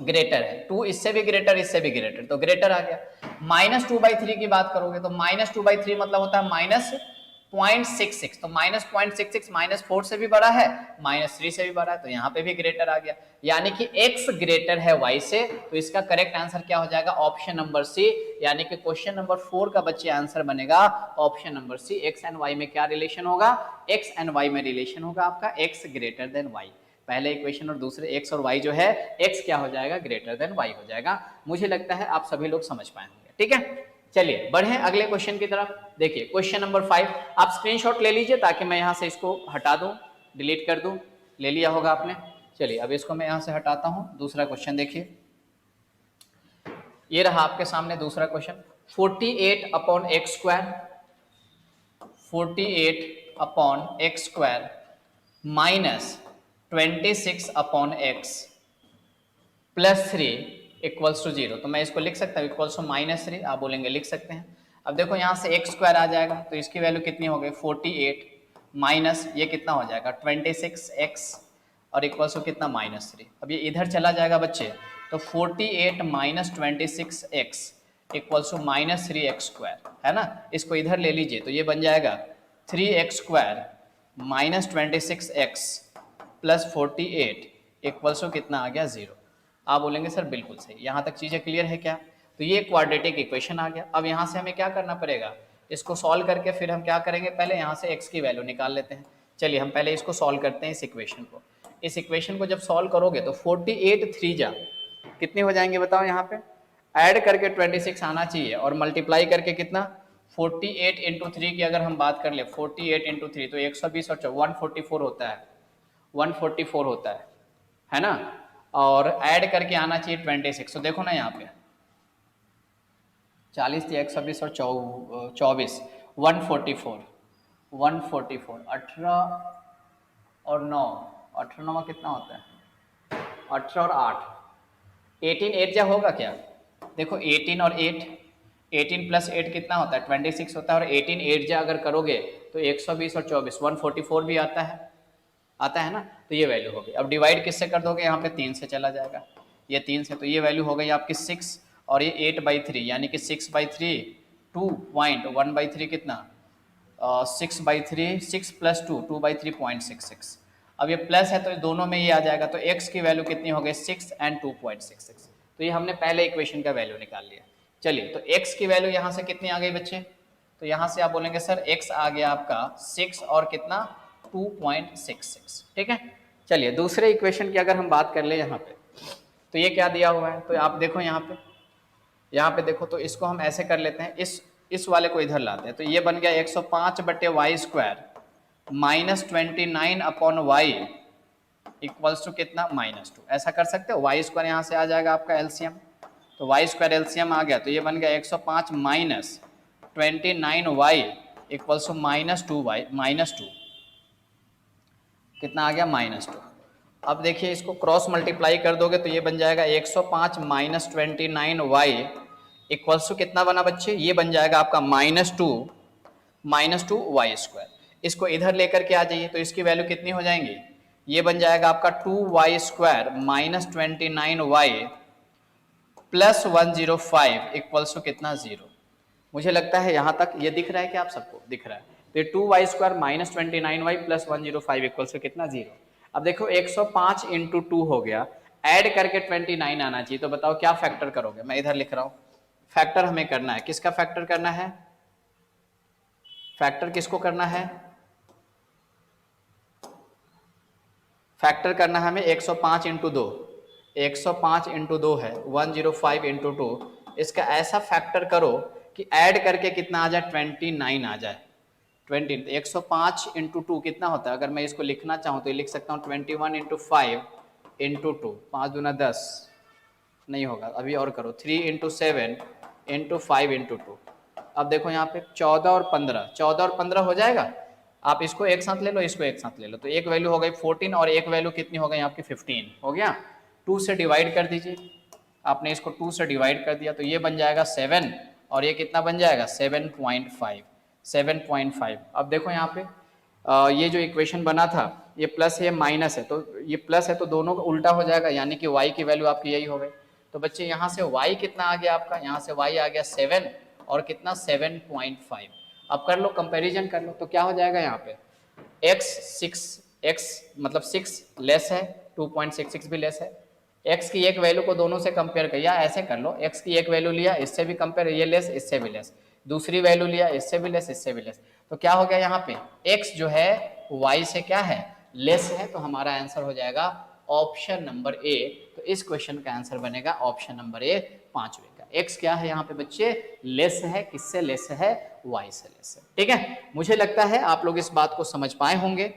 S1: ग्रेटर है। 2 इससे भी ग्रेटर, इससे भी ग्रेटर, तो ग्रेटर आ गया। -2/3 की बात करोगे तो -2/3 मतलब होता है -0.66, तो -0.66 -4 से भी बड़ा है, -3 से भी बड़ा है, तो यहाँ पे भी ग्रेटर आ गया, यानी कि x ग्रेटर है y से। तो इसका करेक्ट आंसर क्या हो जाएगा? ऑप्शन नंबर सी, यानी कि क्वेश्चन नंबर 4 का बच्चे आंसर बनेगा option number c. x and y में क्या रिलेशन होगा? x एंड y में रिलेशन होगा आपका x ग्रेटर देन y। पहले इक्वेशन और दूसरे x और y जो है, x क्या हो जाएगा? ग्रेटर देन y हो जाएगा। मुझे लगता है आप सभी लोग समझ पाए होंगे, ठीक है? चलिए बढ़े अगले क्वेश्चन की तरफ। देखिए क्वेश्चन नंबर 5, आप स्क्रीनशॉट ले लीजिए ताकि मैं यहां से इसको हटा दूं, डिलीट कर दूं। ले लिया होगा आपने। चलिए अब इसको मैं यहां से हटाता हूं। दूसरा क्वेश्चन देखिए, ये रहा आपके सामने दूसरा question. 48 upon x square, 48 upon x square minus 26 upon x plus 3 equals to 0। तो मैं इसको लिख सकता हूँ इक्वल्स टू -3, आप बोलेंगे लिख सकते हैं। अब देखो यहाँ से एक्स स्क्वायर आ जाएगा तो इसकी वैल्यू कितनी हो गई? 48 माइनस ये कितना हो जाएगा 26x और इक्वल्स टू कितना -3। अब ये इधर चला जाएगा बच्चे, तो 48 minus 26x equals to -3x², है ना। इसको इधर ले लीजिए तो ये बन जाएगा 3x² minus 26x plus 48 equals to कितना आ गया 0। आप बोलेंगे सर बिल्कुल सही, यहाँ तक चीज़ें क्लियर है क्या। तो ये क्वाड्रेटिक इक्वेशन आ गया। अब यहाँ से हमें क्या करना पड़ेगा, इसको सॉल्व करके फिर हम क्या करेंगे, पहले यहाँ से x की वैल्यू निकाल लेते हैं। चलिए हम पहले इसको सॉल्व करते हैं, इस इक्वेशन को। इस इक्वेशन को जब सॉल्व करोगे तो 48 3 जा कितने हो जाएंगे बताओ, यहाँ पे ऐड करके 26 आना चाहिए और मल्टीप्लाई करके कितना 48 इंटू 3 की अगर हम बात कर ले 48 इंटू 3 तो 120 और 144 होता है, 144 होता है ना। और ऐड करके आना चाहिए 26। तो देखो ना यहाँ पे 40 थी 120 और 24 144 144 18 और 9 18 9 कितना होता है 18 और 8 18 8 जा होगा क्या, देखो 18 और 8 18 प्लस 8 कितना होता है 26 होता है और 18 8 जा अगर करोगे तो 120 और 24 144 भी आता है ना। तो ये वैल्यू हो गई। अब डिवाइड किससे कर दोगे, यहाँ पे 3 से चला जाएगा, ये 3 से, तो ये वैल्यू हो गई आपकी 6 और ये 8/3 यानी कि 6/3 2.1/3 कितना 6/3 6 प्लस 2 2/3.66। अब ये प्लस है तो दोनों में ये आ जाएगा, तो x की वैल्यू कितनी हो गई 6 एंड 2.66। तो ये हमने पहले इक्वेशन का वैल्यू निकाल लिया। चलिए तो x की वैल्यू यहाँ से कितनी आ गई बच्चे, तो यहाँ से आप बोलेंगे सर x आ गया आपका 6 और कितना 2.66, ठीक है। चलिए दूसरे इक्वेशन की अगर हम बात कर ले यहाँ पे, तो ये क्या दिया हुआ है, तो आप देखो यहाँ पे देखो, तो इसको हम ऐसे कर लेते हैं, इस वाले को इधर लाते हैं, तो ये बन गया 105/y² minus 29/y equals to कितना -2। ऐसा कर सकते हो, y² यहाँ से आ जाएगा आपका एलसीएम, तो y² एलसीएम आ गया, तो ये बन गया 105 माइनस 29y इक्वल्स टू -2 कितना आ गया -2। अब देखिए इसको क्रॉस मल्टीप्लाई कर दोगे तो ये बन जाएगा 105 माइनस 29y इक्वल्स टू कितना बना बच्चे, ये बन जाएगा आपका -2y²। इसको इधर लेकर के आ जाइए तो इसकी वैल्यू कितनी हो जाएंगी, ये बन जाएगा आपका 2y² minus 29y plus 105 equals to कितना 0। मुझे लगता है यहाँ तक ये दिख रहा है कि आप सबको दिख रहा है। तो 2y² minus 29y plus 105 equals to कितना 0। अब देखो 105 इंटू 2 हो गया, ऐड करके 29 आना चाहिए, तो बताओ क्या फैक्टर करोगे। मैं इधर लिख रहा हूँ, फैक्टर हमें करना है, किसका फैक्टर करना है, फैक्टर किसको करना है, फैक्टर करना है हमें 105 इंटू 2, 105 इंटू 2 है 105 इंटू 2। इसका ऐसा फैक्टर करो कि ऐड करके कितना आ जाए 29 आ जाए 20। 105 इंटू 2 कितना होता है, अगर मैं इसको लिखना चाहूँ तो ये लिख सकता हूँ 21 इंटू 5 इंटू 2, 5 दूना 10 नहीं होगा, अभी और करो 3 इंटू 7 इंटू 5 इंटू 2। अब देखो यहाँ पे 14 और 15 हो जाएगा। आप इसको एक साथ ले लो, इसको एक साथ ले लो, तो एक वैल्यू हो गई 14 और एक वैल्यू कितनी हो गई आपकी 15 हो गया। 2 से डिवाइड कर दीजिए, आपने इसको 2 से डिवाइड कर दिया तो ये बन जाएगा 7 और ये कितना बन जाएगा 7.5। अब देखो यहाँ पे ये जो इक्वेशन बना था ये प्लस है माइनस है, तो ये प्लस है तो दोनों का उल्टा हो जाएगा, यानी कि y की वैल्यू आपकी यही हो गई। तो बच्चे यहाँ से y कितना आ गया आपका, यहाँ से y आ गया 7 और कितना 7.5। अब कर लो कंपैरिजन कर लो, तो क्या हो जाएगा यहाँ पे x मतलब 6 लेस है, 2.66 भी लेस है। x की एक वैल्यू को दोनों से कंपेयर कर, या ऐसे कर लो, x की एक वैल्यू लिया इससे भी कंपेयर, ये लेस इससे भी लेस, दूसरी वैल्यू लिया इससे भी लेस इससे भी लेस, तो क्या हो गया यहाँ पे x जो है y से क्या है लेस है, तो हमारा आंसर हो जाएगा ऑप्शन नंबर ए। तो इस क्वेश्चन का आंसर बनेगा ऑप्शन नंबर ए, 5वें का। x क्या है यहाँ पे बच्चे लेस है, किससे लेस है y से लेस है, ठीक है। मुझे लगता है आप लोग इस बात को समझ पाए होंगे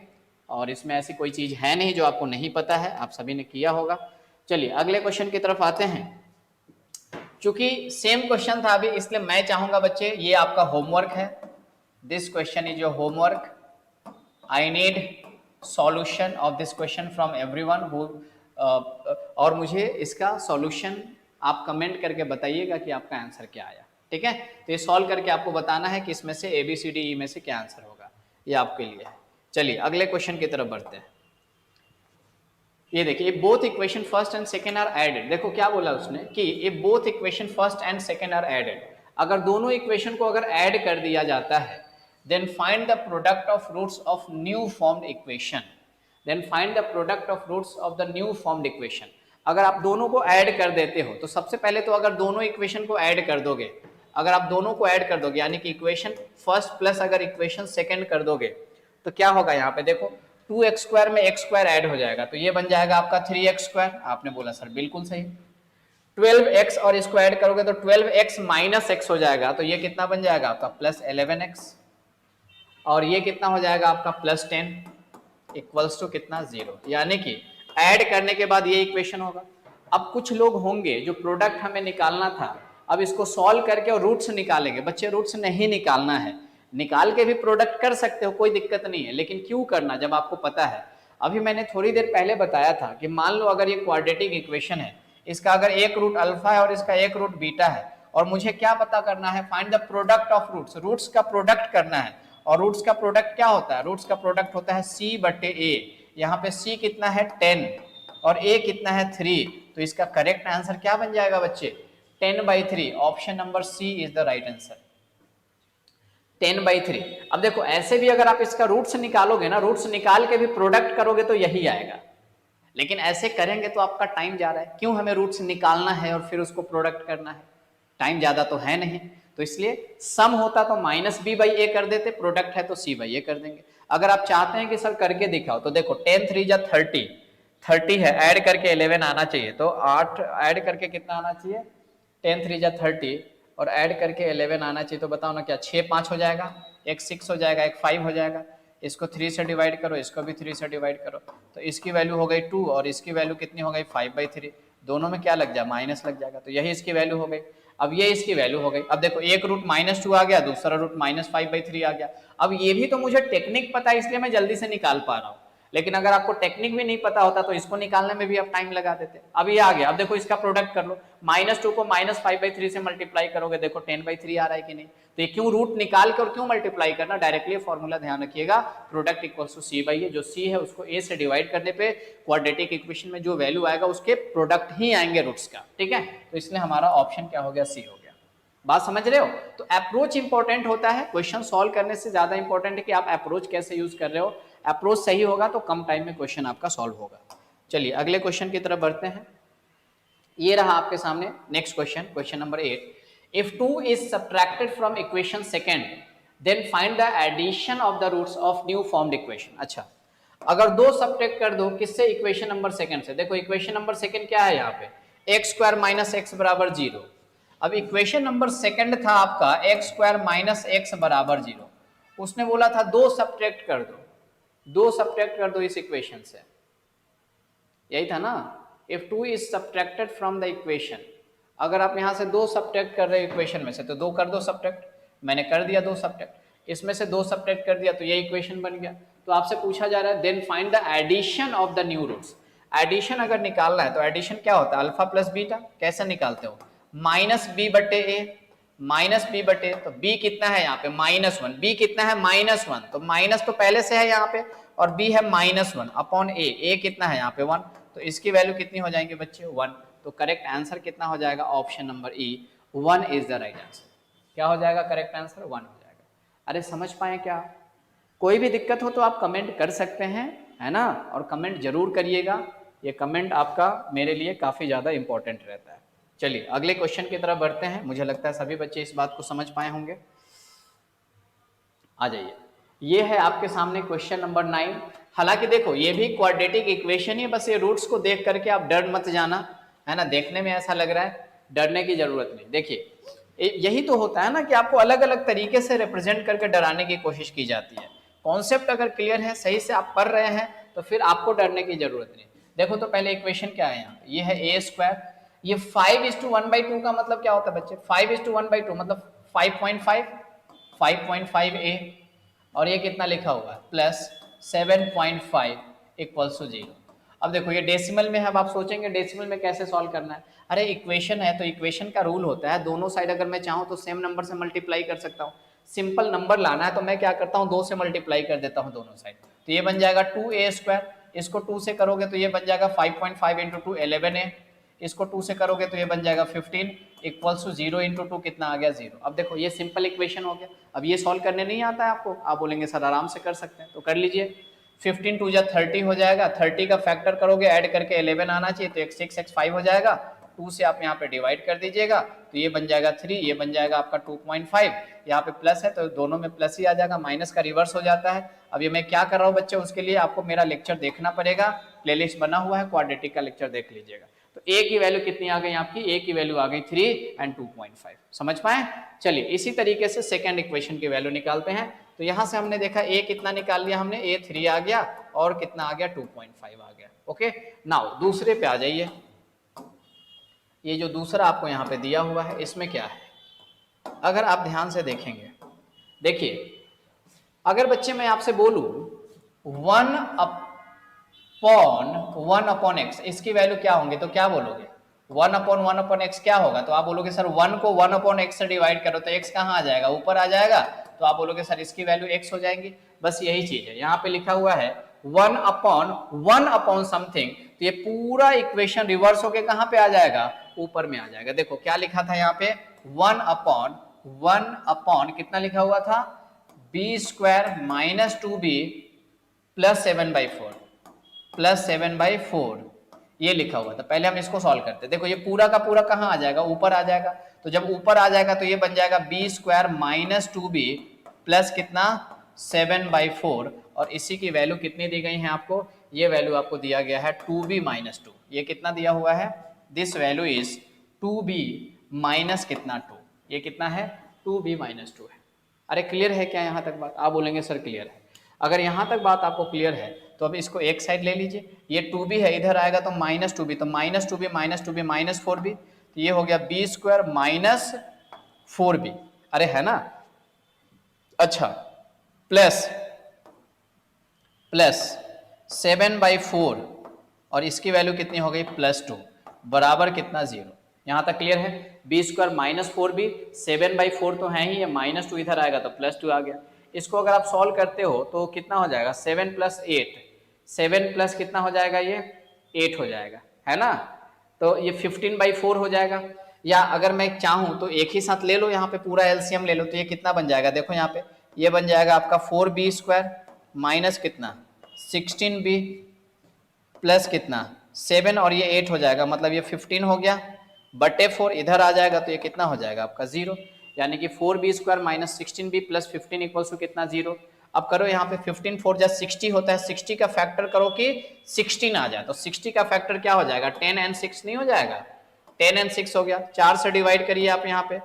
S1: और इसमें ऐसी कोई चीज है नहीं जो आपको नहीं पता है, आप सभी ने किया होगा। चलिए अगले क्वेश्चन की तरफ आते हैं। चूंकि सेम क्वेश्चन था अभी, इसलिए मैं चाहूंगा बच्चे ये आपका होमवर्क है, this question is your homework. I need solution of this question from everyone who, और मुझे इसका सॉल्यूशन आप कमेंट करके बताइएगा कि आपका आंसर क्या आया, ठीक है। तो ये सॉल्व करके आपको बताना है कि इसमें से ABCDE में से क्या आंसर होगा, ये आपके लिए है। चलिए अगले क्वेश्चन की तरफ बढ़ते हैं। ये देखिए, both equation first and second are added. देखो क्या बोला उसने कि ये both equation first and second are added. अगर दोनों इक्वेशन को अगर ऐड कर दिया जाता है, then find the product of roots of new formed equation. Then find the product of roots of the new formed equation. अगर आप दोनों को ऐड कर देते हो तो सबसे पहले तो अगर दोनों इक्वेशन को ऐड कर दोगे, अगर आप दोनों को ऐड कर दोगे यानी कि इक्वेशन फर्स्ट प्लस अगर इक्वेशन सेकेंड कर दोगे तो क्या होगा, यहाँ पे देखो 2x² में x² ऐड हो जाएगा तो ये बन जाएगा आपका 3x²। आपने बोला सर बिल्कुल सही। 12x और इसको ऐड करोगे तो 12x माइनस x हो जाएगा तो ये कितना बन जाएगा आपका प्लस 11x, और ये कितना हो जाएगा आपका प्लस 10 इक्वल्स टू कितना 0। यानी कि ऐड करने के बाद ये इक्वेशन होगा। अब कुछ लोग होंगे जो प्रोडक्ट हमें निकालना था, अब इसको सॉल्व करके और रूट्स निकालेंगे। बच्चे रूट्स नहीं निकालना है, निकाल के भी प्रोडक्ट कर सकते हो, कोई दिक्कत नहीं है, लेकिन क्यों करना जब आपको पता है। अभी मैंने थोड़ी देर पहले बताया था कि मान लो अगर ये क्वाड्रेटिक इक्वेशन है, इसका अगर एक रूट अल्फा है और इसका एक रूट बीटा है, और मुझे क्या पता करना है, find the product of roots. Roots का प्रोडक्ट करना है, और रूट्स का प्रोडक्ट क्या होता है, रूट्स का प्रोडक्ट होता है c/a। यहाँ पे c कितना है 10 और a कितना है 3, तो इसका करेक्ट आंसर क्या बन जाएगा बच्चे 10/3। Option number c is the right answer 10/3। अब देखो ऐसे भी अगर आप इसका रूट्स निकालोगे ना, रूट्स निकाल के भी प्रोडक्ट करोगे तो यही आएगा, लेकिन ऐसे करेंगे तो आपका टाइम जा रहा है। क्यों हमें रूट्स निकालना है और फिर उसको प्रोडक्ट करना है, टाइम ज्यादा तो है नहीं, तो इसलिए सम होता तो -b/a कर देते, प्रोडक्ट है तो c/a कर देंगे। अगर आप चाहते हैं कि सर करके दिखाओ तो देखो 10 3 जा 30 है, ऐड करके 11 आना चाहिए, तो 8 ऐड करके कितना आना चाहिए 10 3 जा 30 और ऐड करके 11 आना चाहिए, तो बताओ ना क्या 6 5 हो जाएगा, एक 6 हो जाएगा, एक 5 हो जाएगा। इसको 3 से डिवाइड करो, इसको भी 3 से डिवाइड करो, तो इसकी वैल्यू हो गई 2 और इसकी वैल्यू कितनी हो गई 5/3। दोनों में क्या लग जाए माइनस लग जाएगा, तो यही इसकी वैल्यू हो गई। अब ये इसकी वैल्यू हो गई। अब देखो एक रूट -2 आ गया, दूसरा रूट -5/3 आ गया। अब ये भी तो मुझे टेक्निक पता है इसलिए मैं जल्दी से निकाल पा रहा हूँ, लेकिन अगर आपको टेक्निक भी नहीं पता होता तो इसको निकालने में भी आप टाइम लगा देते। अब ये आ गया, अब देखो इसका प्रोडक्ट कर लो, -2 को -5/3 से मल्टीप्लाई करोगे, देखो 10/3 आ रहा है कि नहीं। तो ये क्यों रूट निकाल के और क्यों मल्टीप्लाई करना, डायरेक्टली फॉर्मूला ध्यान रखिएगा, प्रोडक्ट इक्वल्स टू c/a। जो c है उसको a से डिवाइड करने पे क्वाड्रेटिक इक्वेशन में जो वैल्यू आएगा उसके प्रोडक्ट ही आएंगे रूट्स का, ठीक है। तो इसलिए हमारा ऑप्शन क्या हो गया, सी हो गया। बात समझ रहे हो। तो अप्रोच इंपॉर्टेंट होता है, क्वेश्चन सॉल्व करने से ज्यादा इंपॉर्टेंट है कि आप अप्रोच कैसे यूज कर रहे हो। अप्रोच सही होगा तो कम टाइम में क्वेश्चन आपका सॉल्व होगा। चलिए अगले क्वेश्चन की तरफ बढ़ते हैं। ये रहा आपके सामने next question, question number 8। If 2 is subtracted from equation second then find the addition of the roots of new formed equation. अच्छा, अगर 2 सब्ट्रैक्ट कर दो किससे, इक्वेशन नंबर सेकेंड से। देखो इक्वेशन नंबर सेकेंड क्या है, यहाँ पे x² - x = 0। अब इक्वेशन नंबर सेकंड था आपका x² - x = 0। उसने बोला था 2 सब्ट्रैक्ट कर दो, 2 सब्ट्रैक्ट कर दो इस इक्वेशन से, यही था ना। If 2 is subtracted from the equation, अगर आप यहां से 2 सब्ट्रैक्ट कर रहे हो इक्वेशन में से तो 2 कर दो सब्ट्रैक्ट। मैंने कर दिया 2 सब्ट्रैक्ट, इसमें से 2 सब्ट्रैक्ट कर दिया तो ये इक्वेशन बन गया। तो आपसे पूछा जा रहा है then find the addition of the new roots. Addition अगर निकालना है तो एडिशन क्या होता है, अल्फा प्लस बीटा। कैसे निकालते हो, -b/a, -b/a, तो b कितना है यहाँ पे -1, b कितना है -1, तो माइनस तो पहले से है यहाँ पे, और b है -1 अपॉन a कितना है यहाँ पे 1, तो इसकी वैल्यू कितनी हो जाएंगे बच्चे 1। तो करेक्ट आंसर कितना हो जाएगा, option number E 1 is the right answer. क्या हो जाएगा करेक्ट आंसर, 1 हो जाएगा। अरे समझ पाए क्या, कोई भी दिक्कत हो तो आप कमेंट कर सकते हैं, है ना, और कमेंट जरूर करिएगा, ये कमेंट आपका मेरे लिए काफी ज्यादा इंपॉर्टेंट रहता है। चलिए अगले क्वेश्चन की तरफ बढ़ते हैं। मुझे लगता है सभी बच्चे इस बात को समझ पाए होंगे। आ जाइए, ये है आपके सामने क्वेश्चन नंबर 9। हालांकि देखो ये भी क्वाड्रेटिक इक्वेशन ही, बस ये रूट्स को देख करके आप डर मत जाना, है ना। देखने में ऐसा लग रहा है, डरने की जरूरत नहीं। देखिए यही तो होता है ना कि आपको अलग अलग तरीके से रिप्रेजेंट करके डराने की कोशिश की जाती है। कॉन्सेप्ट अगर क्लियर है, सही से आप पढ़ रहे हैं, तो फिर आपको डरने की जरूरत नहीं। देखो तो पहले इक्वेशन क्या है यहाँ, ये है a²। ये 5:1/2 का मतलब क्या होता है बच्चे, 5:1/2 मतलब 5.5, 5.5a, और ये कितना लिखा हुआ है +7.5 = 0। अब देखो ये डेसिमल में है, अब आप सोचेंगे डेसिमल में कैसे सॉल्व करना है। अरे इक्वेशन है तो इक्वेशन का रूल होता है, दोनों साइड अगर मैं चाहूँ तो सेम नंबर से मल्टीप्लाई कर सकता हूँ। सिंपल नंबर लाना है तो मैं क्या करता हूँ 2 से मल्टीप्लाई कर देता हूँ दोनों साइड, तो ये बन जाएगा 2a², इसको 2 से करोगे तो ये बन जाएगा 5.5 इंटू 2 11a, इसको 2 से करोगे तो ये बन जाएगा 15 इक्वल्स टू 0 इंटू 2 कितना आ गया 0। अब देखो ये सिंपल इक्वेशन हो गया। अब ये सॉल्व करने नहीं आता है आपको, आप बोलेंगे सर आराम से कर सकते हैं, तो कर लीजिए। 15 2 जा 30 हो जाएगा, 30 का फैक्टर करोगे ऐड करके 11 आना चाहिए, तो 6x5 हो जाएगा, 2 से आप यहाँ पे डिवाइड कर दीजिएगा तो ये बन जाएगा 3, ये बन जाएगा आपका 2.5, यहाँ पे प्लस है तो दोनों में प्लस ही आ जाएगा, माइनस का रिवर्स हो जाता है। अब ये मैं क्या कर रहा हूँ बच्चे, उसके लिए आपको मेरा लेक्चर देखना पड़ेगा, प्लेलिस्ट बना हुआ है, क्वाड्रेटिक का लेक्चर देख लीजिएगा। तो a की वैल्यू कितनी आ गई आपकी, a की वैल्यू आ गई 3 एंड 2.5, समझ पाए। चलिए इसी तरीके से सेकेंड इक्वेशन की वैल्यू निकालते हैं। तो यहां से हमने देखा a कितना निकाल लिया हमने, a 3 आ गया और कितना आ गया 2.5 आ गया। ओके, नाउ दूसरे पे आ जाइए। ये जो दूसरा आपको यहाँ पे दिया हुआ है इसमें क्या है, अगर आप ध्यान से देखेंगे, देखिए अगर बच्चे मैं आपसे बोलूं 1 अपॉन x, इसकी वैल्यू क्या होंगे तो क्या बोलोगे, 1 अपॉन x क्या होगा, तो आप बोलोगे सर 1 को 1 अपॉन x से डिवाइड करो तो x कहाँ आ जाएगा, ऊपर आ जाएगा, तो आप बोलोगे सर इसकी वैल्यू x हो जाएंगी। बस यही चीज है, यहाँ पे लिखा हुआ है 1 अपॉन समथिंग, तो ये पूरा इक्वेशन रिवर्स होके कहाँ पे आ जाएगा, ऊपर में आ जाएगा। देखो क्या लिखा था यहाँ पे 1 अपॉन कितना लिखा हुआ था, b² माइनस 2b प्लस 7/4 ये लिखा हुआ था। पहले हम इसको सॉल्व करते हैं, देखो ये पूरा का पूरा कहाँ आ जाएगा, ऊपर आ जाएगा, तो जब ऊपर आ जाएगा तो ये बन जाएगा b² माइनस 2b प्लस कितना 7/4, और इसी की वैल्यू कितनी दी गई है आपको, ये वैल्यू आपको दिया गया है 2b माइनस 2, ये कितना दिया हुआ है, this value is 2b minus कितना 2, ये कितना है 2b माइनस 2 है। अरे क्लियर है क्या यहाँ तक बात, आप बोलेंगे सर क्लियर है। अगर यहाँ तक बात आपको क्लियर है तो अब इसको एक साइड ले लीजिए, ये 2b है, इधर आएगा तो माइनस 2b, तो minus 2b minus 2b minus 4b, तो ये हो गया b² माइनस 4b, अरे है ना, अच्छा प्लस 7/4 और इसकी वैल्यू कितनी हो गई +2 बराबर कितना 0। यहाँ तक क्लियर है, b² माइनस 4b 7/4 तो है ही, ये माइनस 2 इधर आएगा तो +2 आ गया। इसको अगर आप सॉल्व करते हो तो कितना हो जाएगा 7 + 8, 7 प्लस कितना हो जाएगा ये 8 हो जाएगा, है ना, तो ये 15/4 हो जाएगा। या अगर मैं चाहूँ तो एक ही साथ ले लो, यहाँ पे पूरा एलसीएम ले लो, तो ये कितना बन जाएगा, देखो यहाँ पे ये बन जाएगा आपका 4b² माइनस कितना 16b प्लस कितना 7 और ये 8 हो जाएगा, मतलब ये 15 हो गया बटे 4, इधर आ जाएगा तो ये कितना हो जाएगा आपका 0, यानी कि 4b² minus 16b plus 15 equals to कितना 0। अब करो यहाँ पे 15 4 जा 60 होता है, 60 का फैक्टर करो कि 16 आ जाए, तो 60 का फैक्टर क्या हो जाएगा 10 and 6 नहीं हो जाएगा, 10 and 6 हो गया। 4 से डिवाइड करिए आप, यहाँ पे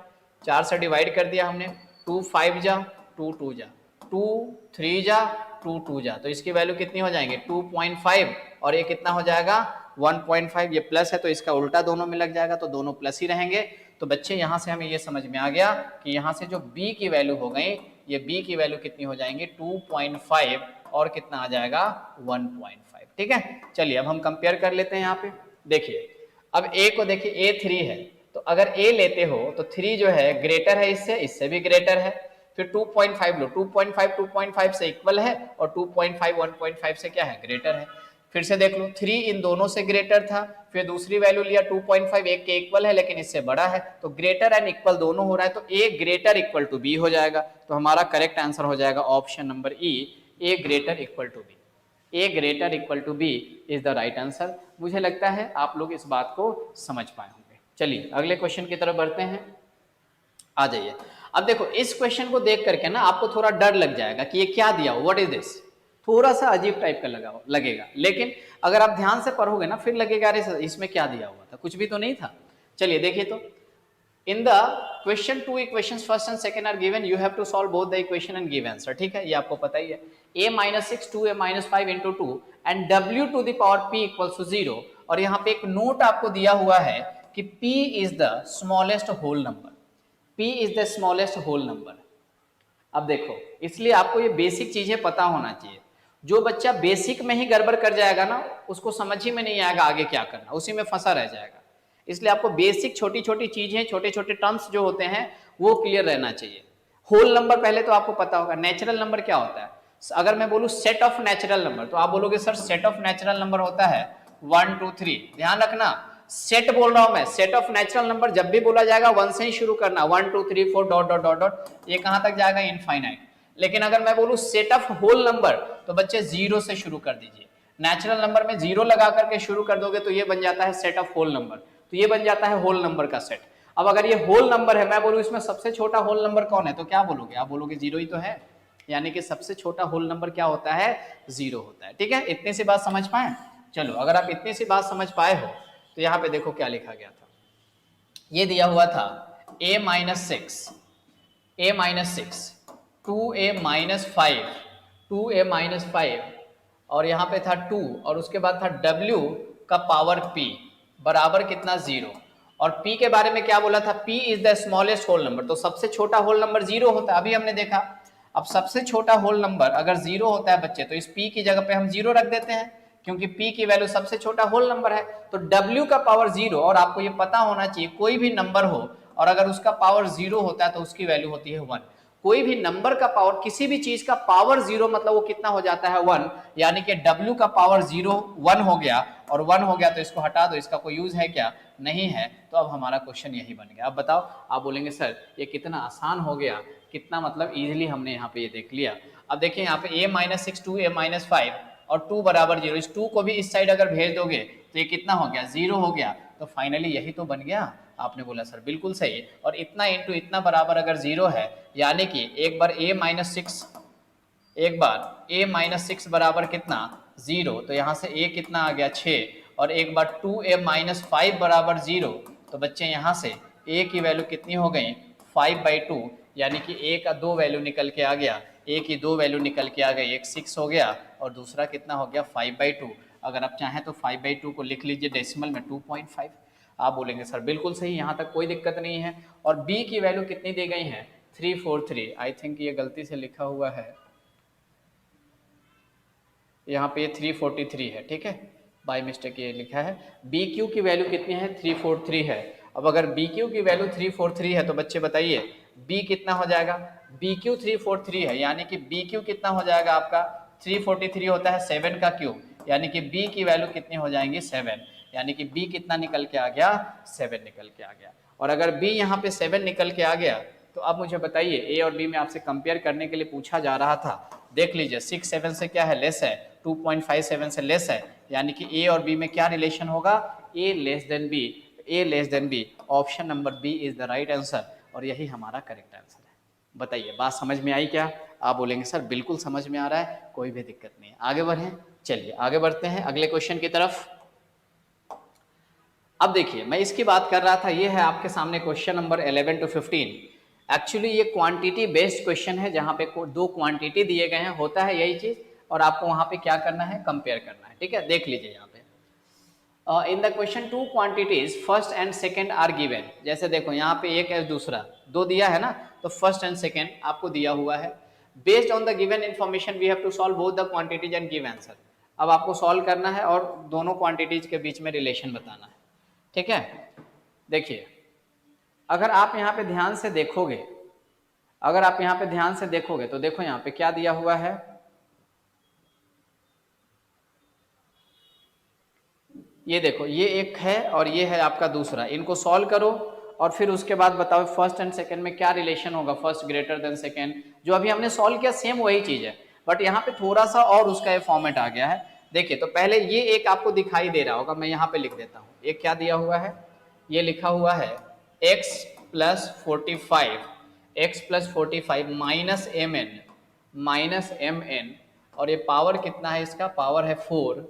S1: 4 से डिवाइड कर दिया हमने, 2 5 जा 2 2 जा 2 3 जा 2 2 जा, तो इसकी वैल्यू कितनी हो जाएंगे 2.5 और ये कितना हो जाएगा 1.5, ये प्लस है तो इसका उल्टा दोनों में लग जाएगा, तो दोनों प्लस ही रहेंगे। तो बच्चे यहाँ से हमें ये समझ में आ गया कि यहाँ से जो b की वैल्यू हो गई, ये b की वैल्यू कितनी हो जाएंगी 2.5 और कितना आ जाएगा 1.5, ठीक है। चलिए अब हम कंपेयर कर लेते हैं, यहाँ पे देखिए अब a को देखिए a 3 है, तो अगर a लेते हो तो 3 जो है ग्रेटर है इससे, इससे भी ग्रेटर है, फिर 2.5 लो, 2.5 से इक्वल है और 2.5 1.5 से क्या है ग्रेटर है। फिर से देख लो 3 इन दोनों से ग्रेटर था, फिर दूसरी वैल्यू लिया 2.5 एक के इक्वल है लेकिन इससे बड़ा है, तो ग्रेटर एंड इक्वल दोनों हो रहा है, तो a greater equal to b हो जाएगा। तो हमारा करेक्ट आंसर हो जाएगा option number e, a greater equal to b, a greater equal to b is the right answer. मुझे लगता है आप लोग इस बात को समझ पाए होंगे। चलिए अगले क्वेश्चन की तरफ बढ़ते हैं, आ जाइए। अब देखो इस क्वेश्चन को देख करके ना आपको थोड़ा डर लग जाएगा कि ये क्या दिया हो, व्हाट इज दिस, थोड़ा सा अजीब टाइप का लगेगा, लेकिन अगर आप ध्यान से पढ़ोगे ना फिर लगेगा अरे इसमें क्या दिया हुआ था, कुछ भी तो नहीं था। चलिए देखिए, तो in the question 2 equations first and second are given, you have to solve both the equation and give answer, ठीक है, ये आपको पता ही है। a-6 2a-5 into 2 and w to the power p equals to 0, और यहाँ पे एक नोट आपको दिया हुआ है कि p is the smallest whole number, p is the smallest whole number। अब देखो इसलिए आपको ये बेसिक चीजें पता होना चाहिए, जो बच्चा बेसिक में ही गड़बड़ कर जाएगा ना उसको समझ ही में नहीं आएगा आगे क्या करना, उसी में फंसा रह जाएगा। इसलिए आपको बेसिक छोटी छोटी चीजें, छोटे छोटे टर्म्स जो होते हैं वो क्लियर रहना चाहिए। होल नंबर पहले तो आपको पता होगा, नेचुरल नंबर क्या होता है? अगर मैं बोलूं सेट ऑफ नेचुरल नंबर तो आप बोलोगे sir set of natural number होता है 1 2 3। ध्यान रखना सेट बोल रहा हूं मैं, सेट ऑफ नेचुरल नंबर जब भी बोला जाएगा 1 से ही शुरू करना, 1 2 3 4 डॉट डॉट डॉट डॉट, ये कहां तक जाएगा? इनफाइनाइट। लेकिन अगर मैं बोलूं सेट ऑफ होल नंबर तो बच्चे 0 से शुरू कर दीजिए। नेचुरल नंबर में 0 लगा करके शुरू कर दोगे तो ये बन जाता है सेट ऑफ होल नंबर, तो ये बन जाता है होल नंबर का सेट। अब अगर ये होल नंबर है, मैं बोलूं इसमें सबसे छोटा होल नंबर कौन है, तो क्या बोलोगे? आप बोलोगे 0 ही तो है, यानी कि सबसे छोटा होल नंबर क्या होता है? 0 होता है। ठीक है, इतनी सी बात समझ पाए? चलो, अगर आप इतनी सी बात समझ पाए हो तो यहाँ पे देखो क्या लिखा गया था। ये दिया हुआ था a minus 6, a minus 6, 2a minus 5, 2a minus 5, और यहाँ पे था 2 और उसके बाद था w का पावर p बराबर कितना? 0। और p के बारे में क्या बोला था? p is the smallest whole number, तो सबसे छोटा होल नंबर 0 होता है, अभी हमने देखा। अब सबसे छोटा होल नंबर अगर 0 होता है बच्चे, तो इस p की जगह पे हम 0 रख देते हैं, क्योंकि p की वैल्यू सबसे छोटा होल नंबर है। तो w का पावर 0, और आपको ये पता होना चाहिए कोई भी नंबर हो और अगर उसका पावर 0 होता है तो उसकी वैल्यू होती है 1। कोई भी नंबर का पावर, किसी भी चीज का पावर 0 मतलब वो कितना हो जाता है? 1। यानी कि w का पावर 0 1 हो गया, और 1 हो गया तो इसको हटा दो, इसका कोई यूज है क्या? नहीं है। तो अब हमारा क्वेश्चन यही बन गया। अब बताओ, आप बोलेंगे सर ये कितना आसान हो गया, कितना मतलब इजीली हमने यहाँ पे ये देख लिया। अब देखिए यहाँ पे a माइनस 6, 2a माइनस 5 और 2 बराबर 0, इस 2 को भी इस साइड अगर भेज दोगे तो ये कितना हो गया? 0 हो गया। तो फाइनली यही तो बन गया। आपने बोला सर बिल्कुल सही, और इतना इंटू इतना बराबर अगर 0 है, यानी कि एक बार a माइनस 6, एक बार a माइनस 6 बराबर कितना? 0, तो यहाँ से a कितना आ गया? 6, और एक बार 2a माइनस 5 बराबर 0, तो बच्चे यहाँ से a की वैल्यू कितनी हो गई? 5/2, यानी कि a का 2 वैल्यू निकल के आ गया, a की 2 वैल्यू निकल के आ गई, एक 6 हो गया और दूसरा कितना हो गया? 5/2। अगर आप चाहें तो 5/2 को लिख लीजिए डेसिमल में 2.5। आप बोलेंगे सर बिल्कुल सही, यहाँ तक कोई दिक्कत नहीं है। और b की वैल्यू कितनी दी गई है? 343। आई थिंक ये गलती से लिखा हुआ है, यहाँ पे ये 343 है, ठीक है, बाय मिस्टेक ये लिखा है। बी क्यू की वैल्यू कितनी है? 343 है। अब अगर बी क्यू की वैल्यू 343 है तो बच्चे बताइए बी कितना हो जाएगा? बी क्यू 343 है, यानी कि बी क्यू कितना हो जाएगा आपका? 343 होता है 7 का क्यूब, यानी कि बी की वैल्यू कितनी हो जाएंगी? 7, यानी कि बी कितना निकल के आ गया? 7 निकल के आ गया। और अगर बी यहाँ पे 7 निकल के आ गया तो अब मुझे बताइए, ए और बी में आपसे कंपेयर करने के लिए पूछा जा रहा था, देख लीजिए 6 7 से क्या है? लेस है, 2.57 से लेस है, यानी कि ए और बी में क्या रिलेशन होगा? A less than b, a less than b. Option number b is the right answer, और यही हमारा करेक्ट आंसर है। बताइए बात समझ में आई क्या? आप बोलेंगे सर बिल्कुल समझ में आ रहा है, कोई भी दिक्कत नहीं है। आगे बढ़ें, चलिए आगे बढ़ते हैं अगले क्वेश्चन की तरफ। अब देखिए मैं इसकी बात कर रहा था, ये है आपके सामने क्वेश्चन नंबर 11 to 15। एक्चुअली ये क्वांटिटी बेस्ड क्वेश्चन है, जहाँ पे दो क्वांटिटी दिए गए हैं, होता है यही चीज, और आपको वहां पे क्या करना है? कंपेयर करना है। ठीक है, देख लीजिए यहाँ पे in the question 2 quantities first and second are given. जैसे देखो यहाँ पे एक है, दूसरा, दो दिया है ना, तो फर्स्ट एंड सेकेंड आपको दिया हुआ है। Based on the given information we have to solve both the quantities and give answer. अब आपको सॉल्व करना है और दोनों क्वांटिटीज के बीच में रिलेशन बताना है। ठीक है, देखिए अगर आप यहाँ पे ध्यान से देखोगे, अगर आप यहाँ पे ध्यान से देखोगे तो देखो यहाँ पे क्या दिया हुआ है, ये देखो, ये एक है और ये है आपका दूसरा। इनको सॉल्व करो और फिर उसके बाद बताओ फर्स्ट एंड सेकंड में क्या रिलेशन होगा? फर्स्ट ग्रेटर देन सेकंड, जो अभी हमने सॉल्व किया सेम वही चीज है, बट यहाँ पे थोड़ा सा और उसका ये फॉर्मेट आ गया है। देखिए तो पहले ये एक आपको दिखाई दे रहा होगा, मैं यहाँ पे लिख देता हूँ। ये क्या दिया हुआ है? ये लिखा हुआ है x plus 45, x plus 45 minus m n, और ये पावर कितना है? इसका पावर है 4,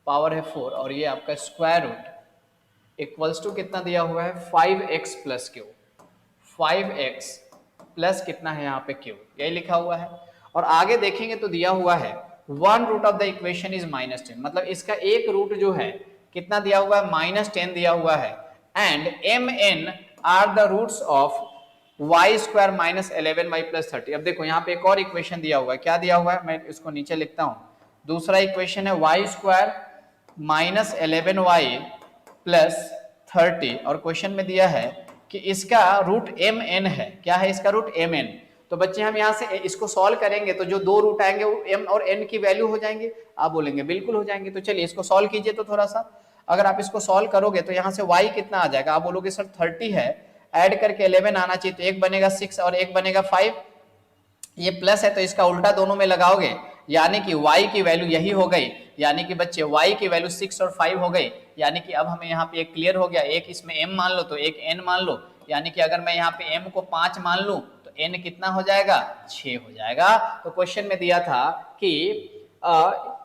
S1: पावर है 4, और ये आपका स्क्वायर रूट इक्वल्स टू कितना दिया हुआ है? 5x plus Q, 5x plus कितना है यहाँ पे क्यू, यही लिखा हुआ है। और आगे देखेंगे तो दिया हुआ है 1 root of the equation is -10, मतलब इसका एक रूट जो है कितना दिया हुआ है? -10 दिया हुआ है। And mn are the roots of y square minus 11y plus 30। अब देखो यहाँ पे एक और इक्वेशन दिया हुआ है, क्या दिया हुआ है? मैं इसको नीचे लिखता हूँ। दूसरा इक्वेशन है y square minus 11y plus 30, और क्वेश्चन में दिया है कि इसका रूट mn है। क्या है इसका रूट? mn। तो बच्चे हम यहाँ से इसको सॉल्व करेंगे तो जो दो रूट आएंगे वो m और n की वैल्यू हो जाएंगे। आप बोलेंगे बिल्कुल हो जाएंगे। तो चलिए इसको सॉल्व कीजिए। तो थोड़ा सा अगर आप इसको सॉल्व करोगे तो यहाँ से y कितना आ जाएगा, आप बोलोगे सर 30 है, ऐड करके 11 आना चाहिए, तो एक बनेगा 6 और एक बनेगा 5, ये प्लस है तो इसका उल्टा दोनों में लगाओगे, यानी कि y की वैल्यू यही हो गई, यानी कि बच्चे y की वैल्यू 6 और 5 हो गई। यानी कि अब हमें यहाँ पे एक क्लियर हो गया, एक इसमें m मान लो तो एक n मान लो, यानी कि अगर मैं यहाँ पे m को 5 मान लूं तो n कितना हो जाएगा, 6 हो जाएगा। तो क्वेश्चन में दिया था कि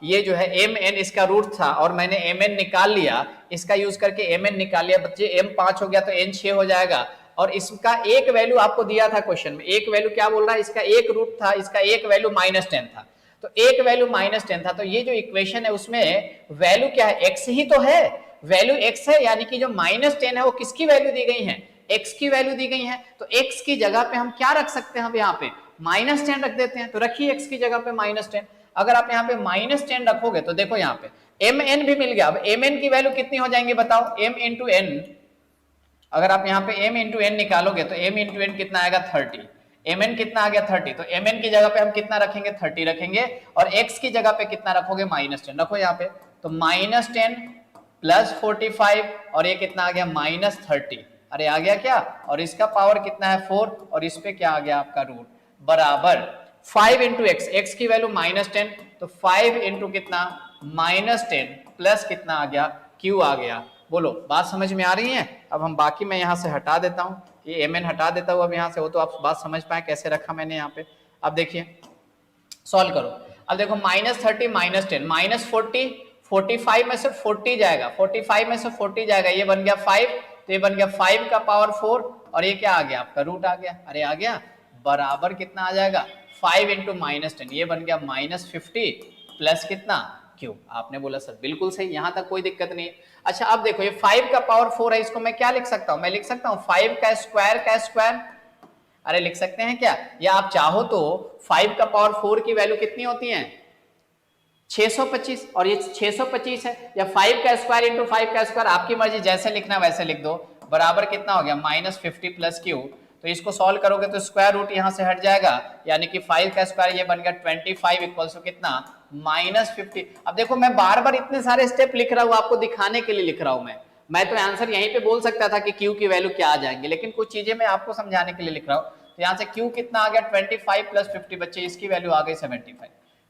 S1: ये जो है mn इसका रूट था और मैंने mn निकाल लिया, इसका यूज करके mn निकाल लिया बच्चे, m 5 हो गया तो n 6 हो जाएगा। और इसका एक वैल्यू आपको दिया था क्वेश्चन में, एक वैल्यू क्या बोल रहा है, इसका एक रूट था, इसका एक वैल्यू -10 था, तो एक वैल्यू -10 था। तो ये जो इक्वेशन है उसमें वैल्यू क्या है, x ही तो है, वैल्यू x है, यानी कि जो -10 है वो किसकी वैल्यू दी गई है, x की वैल्यू दी गई है। तो x की जगह पे हम क्या रख सकते हैं, हम यहाँ पे -10 रख देते हैं। तो रखिए x की जगह पे -10। अगर आप यहाँ पे -10 रखोगे तो देखो यहाँ पे mn भी मिल गया। अब mn की वैल्यू कितनी हो जाएंगी बताओ, m इंटू n, अगर आप यहाँ पे m इंटू n निकालोगे तो m इंटू n कितना आएगा 30, mn कितना आ गया 30, तो mn की जगह पे हम कितना रखेंगे 30 रखेंगे, और x की जगह पे कितना रखोगे -10 रखो यहाँ पे, तो -10 प्लस 45 और ये कितना आ गया -30, अरे आ गया क्या, और इसका पावर कितना है 4 और इस पे क्या आ गया आपका रूट, बराबर 5 इंटू एक्स, एक्स की वैल्यू -10, तो 5 इंटू कितना -10 प्लस कितना आ गया q आ गया। बोलो बात समझ में आ रही है। अब हम बाकी मैं यहाँ से हटा देता हूँ, ये mn हटा देता हूँ अब यहाँ से, वो तो आप बात समझ पाए कैसे रखा मैंने यहाँ पे। अब देखिए सॉल्व करो, अब देखो -30 -10 -40, 45 में से 40 जाएगा, 45 में से 40 जाएगा, ये बन गया 5, तो ये बन गया 5 का पावर 4 और ये क्या आ गया आपका रूट आ गया, अरे आ गया, बराबर कितना आ जाएगा 5 इंटू -10, ये बन गया -50 प्लस कितना क्यों, आपने बोला सर बिल्कुल सही, यहां तक कोई दिक्कत नहीं है। अच्छा अब देखो ये 5 का पावर 4 है, इसको मैं क्या लिख सकता हूं, मैं लिख सकता हूं 5 का स्क्वायर, अरे लिख सकते हैं क्या, या आप चाहो तो 5 का पावर 4 की वैल्यू कितनी होती है 625, और ये 625 है, या 5 का स्क्वायर इंटू 5 का स्क्वायर, आपकी मर्जी जैसे लिखना वैसे लिख दो, बराबर कितना हो गया -50 प्लस क्यू। तो इसको सॉल्व करोगे तो स्क्वायर रूट यहां से हट जाएगा, यानी कि 5 का स्क्वायर ये बन गया 25 इक्वल्स टू कितना -50। अब देखो मैं बार बार इतने सारे स्टेप लिख रहा हूं, आपको दिखाने के लिए लिख रहा हूं मैं तो आंसर यहीं पे बोल सकता था कि क्यू की वैल्यू क्या आ जाएंगे, लेकिन कुछ चीजें मैं आपको समझाने के लिए लिख रहा हूं। तो यहाँ से क्यू कितना आ गया 25 प्लस 50 बच्चे, इसकी वैल्यू आ गई 75,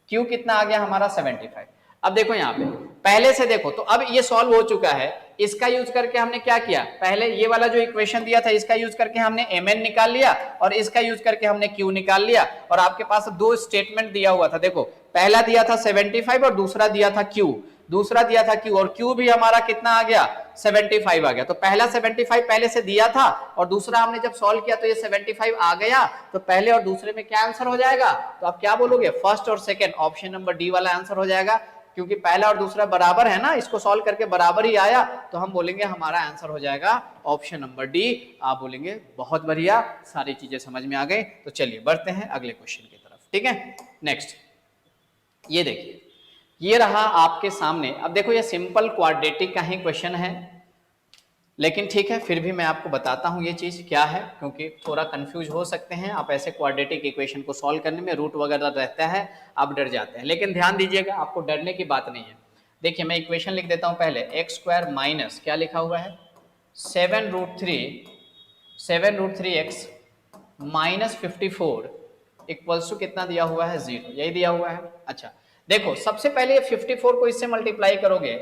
S1: क्यू कितना आ गया हमारा 75। अब देखो यहाँ पे पहले से देखो, तो अब ये सॉल्व हो चुका है, इसका यूज करके हमने क्या किया, पहले ये वाला जो इक्वेशन दिया था इसका यूज करके हमने mn निकाल लिया और इसका यूज करके हमने q निकाल लिया, और आपके पास दो स्टेटमेंट दिया हुआ था, देखो पहला दिया था 75 और दूसरा दिया था q, और q भी हमारा कितना आ गया 75 आ गया। तो पहला 75 पहले से दिया था और दूसरा हमने जब सॉल्व किया तो ये 75 आ गया, तो पहले और दूसरे में क्या आंसर हो जाएगा, तो आप क्या बोलोगे फर्स्ट और सेकंड, ऑप्शन नंबर डी वाला आंसर हो जाएगा, क्योंकि पहला और दूसरा बराबर है ना, इसको सॉल्व करके बराबर ही आया, तो हम बोलेंगे हमारा आंसर हो जाएगा ऑप्शन नंबर डी। आप बोलेंगे बहुत बढ़िया, सारी चीजें समझ में आ गई। तो चलिए बढ़ते हैं अगले क्वेश्चन की तरफ, ठीक है। नेक्स्ट ये देखिए, ये रहा आपके सामने। अब देखो ये सिंपल क्वाड्रेटिक का ही क्वेश्चन है, लेकिन ठीक है फिर भी मैं आपको बताता हूं ये चीज क्या है, क्योंकि थोड़ा कंफ्यूज हो सकते हैं आप ऐसे क्वाड्रेटिक इक्वेशन को सॉल्व करने में, रूट वगैरह रहता है आप डर जाते हैं, लेकिन ध्यान दीजिएगा आपको डरने की बात नहीं है। देखिए मैं इक्वेशन लिख देता हूं पहले, एक्स स्क्वायर माइनस क्या लिखा हुआ है 7√3x माइनस 54 इक्वल्स टू कितना दिया हुआ है 0, यही दिया हुआ है। अच्छा देखो सबसे पहले 54 को इससे मल्टीप्लाई करोगे,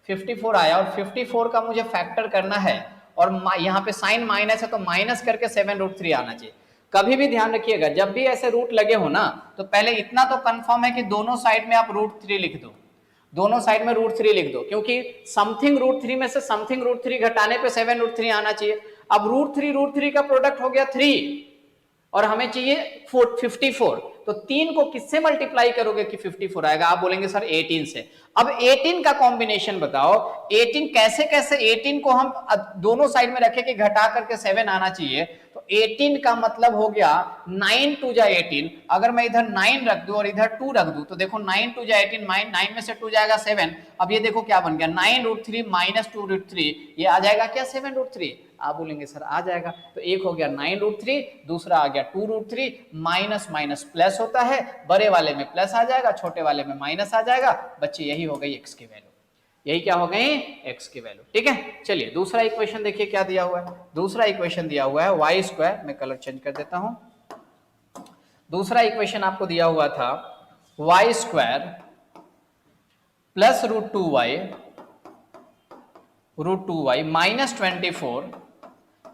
S1: 54 आया और 54 का मुझे फैक्टर करना है, और यहाँ पे साइन माइनस है तो माइनस करके 7√3 आना चाहिए। कभी भी ध्यान रखिएगा जब भी ऐसे रूट लगे हो ना, तो पहले इतना तो कंफर्म है कि दोनों साइड में आप √3 लिख दो, दोनों साइड में √3 लिख दो, क्योंकि समथिंग √3 में से समथिंग √3 घटाने पे 7√3 आना चाहिए। अब √3 का प्रोडक्ट हो गया 3 और हमें चाहिए 54, तो 3 को किससे मल्टीप्लाई करोगे कि 54 आएगा, आप बोलेंगे सर 18 से। अब 18 का कॉम्बिनेशन बताओ, 18 कैसे, 18 को हम दोनों साइड में रखे कि घटा करके 7 आना चाहिए, तो 18 का मतलब हो गया 9 2 जा 18, अगर मैं इधर 9 रख दूं और इधर 2 रख दूं तो देखो 9 2 जा 18, 9 में से 2 जाएगा 7, अब ये देखो क्या बन गया, 9√3 माइनस 2√3, ये आ जाएगा क्या 7√3? आप बोलेंगे सर आ जाएगा, तो एक हो गया 9√3, दूसरा आ गया 2√3, माइनस माइनस प्लस होता है, बड़े वाले में प्लस आ जाएगा, छोटे वाले में माइनस आ जाएगा। बच्चे यही हो गई x की वैल्यू, यही क्या हो गई x की वैल्यू। ठीक है, चलिए दूसरा इक्वेशन देखिए क्या दिया हुआ है। दूसरा इक्वेशन दिया हुआ है वाई स्क्वायर, मैं कलर चेंज कर देता हूं। दूसरा इक्वेशन आपको दिया हुआ था y square plus √2y minus 24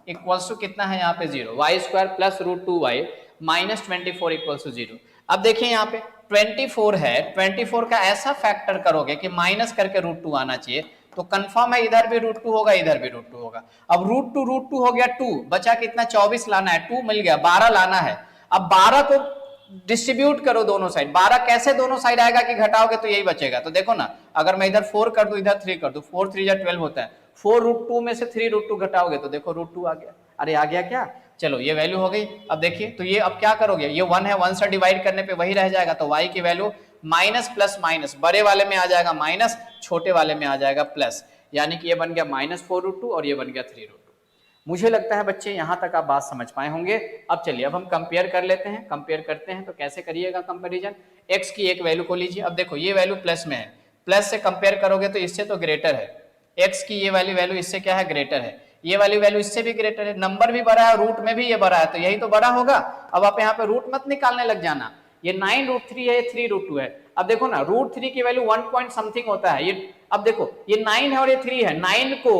S1: equals to कितना है यहाँ पे 0। Y square plus √2y minus 24 equals to 0। अब देखिए यहाँ पे 24 है, 24 का ऐसा फैक्टर करोगे कि माइनस करके √2 आना चाहिए, तो कंफर्म है इधर भी √2 होगा, इधर भी √2 होगा। अब √2 हो गया 2, बचा कितना 24 लाना है, 2 मिल गया, 12 लाना है। अब 12 को डिस्ट्रीब्यूट करो दोनों साइड, 12 कैसे दोनों साइड आएगा कि घटाओगे तो यही बचेगा। तो देखो ना, अगर मैं इधर 4 कर दूं इधर 3 कर दूं, 4 3 12 होता है, 4√2 में से 3√2 घटाओगे तो देखो √2 आ गया। अरे आ गया क्या, चलो ये वैल्यू हो गई। अब देखिए तो ये अब क्या करोगे, ये 1 है, 1 से डिवाइड करने पे वही रह जाएगा, तो y की वैल्यू माइनस प्लस माइनस, बड़े वाले में आ जाएगा माइनस, छोटे वाले में आ जाएगा प्लस, यानी कि ये बन गया माइनस 4√2 और ये बन गया 3√2। मुझे लगता है बच्चे यहां तक आप बात समझ पाए होंगे। अब चलिए अब हम कंपेयर कर लेते हैं, कंपेयर करते हैं तो कैसे करिएगा कंपैरिजन। x की एक वैल्यू को लीजिए, अब देखो ये वैल्यू प्लस में है, प्लस से कंपेयर करोगे तो इससे तो ग्रेटर है, x की ये वाली वैल्यू इससे क्या है ग्रेटर है, ये वाली वैल्यू इससे भी ग्रेटर है, नंबर भी बड़ा है, रूट में भी ये बड़ा है, तो यही तो बड़ा होगा। अब आप यहाँ पे रूट मत निकालने लग जाना, ये 9√3 है, 3√2 है। अब देखो ना √3 की वैल्यू 1 पॉइंट समथिंग होता है, ये अब देखो ये 9 है और ये 3 है, 9 को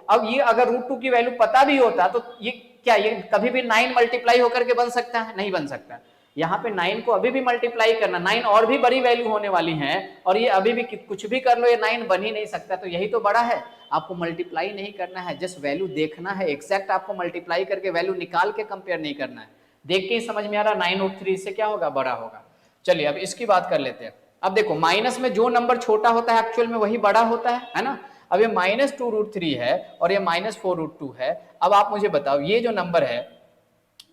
S1: अब ये अगर √2 की वैल्यू पता भी होता तो ये क्या, ये कभी भी 9 मल्टीप्लाई होकर के बन सकता है, नहीं बन सकता। यहाँ पे 9 को अभी भी मल्टीप्लाई करना, 9 और भी बड़ी वैल्यू होने वाली है, और ये अभी भी कुछ भी कर लो ये 9 बन ही नहीं सकता, तो यही तो बड़ा है। आपको मल्टीप्लाई नहीं करना है, जस्ट वैल्यू देखना है, एग्जैक्ट आपको मल्टीप्लाई करके वैल्यू निकाल के कंपेयर नहीं करना है, देख के ही समझ में आ रहा 9√3 से क्या होगा बड़ा होगा। चलिए अब इसकी बात कर लेते हैं। अब देखो माइनस में जो नंबर छोटा होता है एक्चुअल में वही बड़ा होता है ना। अब ये माइनस 2√3 है और ये माइनस 4√2 है। अब आप मुझे बताओ ये जो नंबर है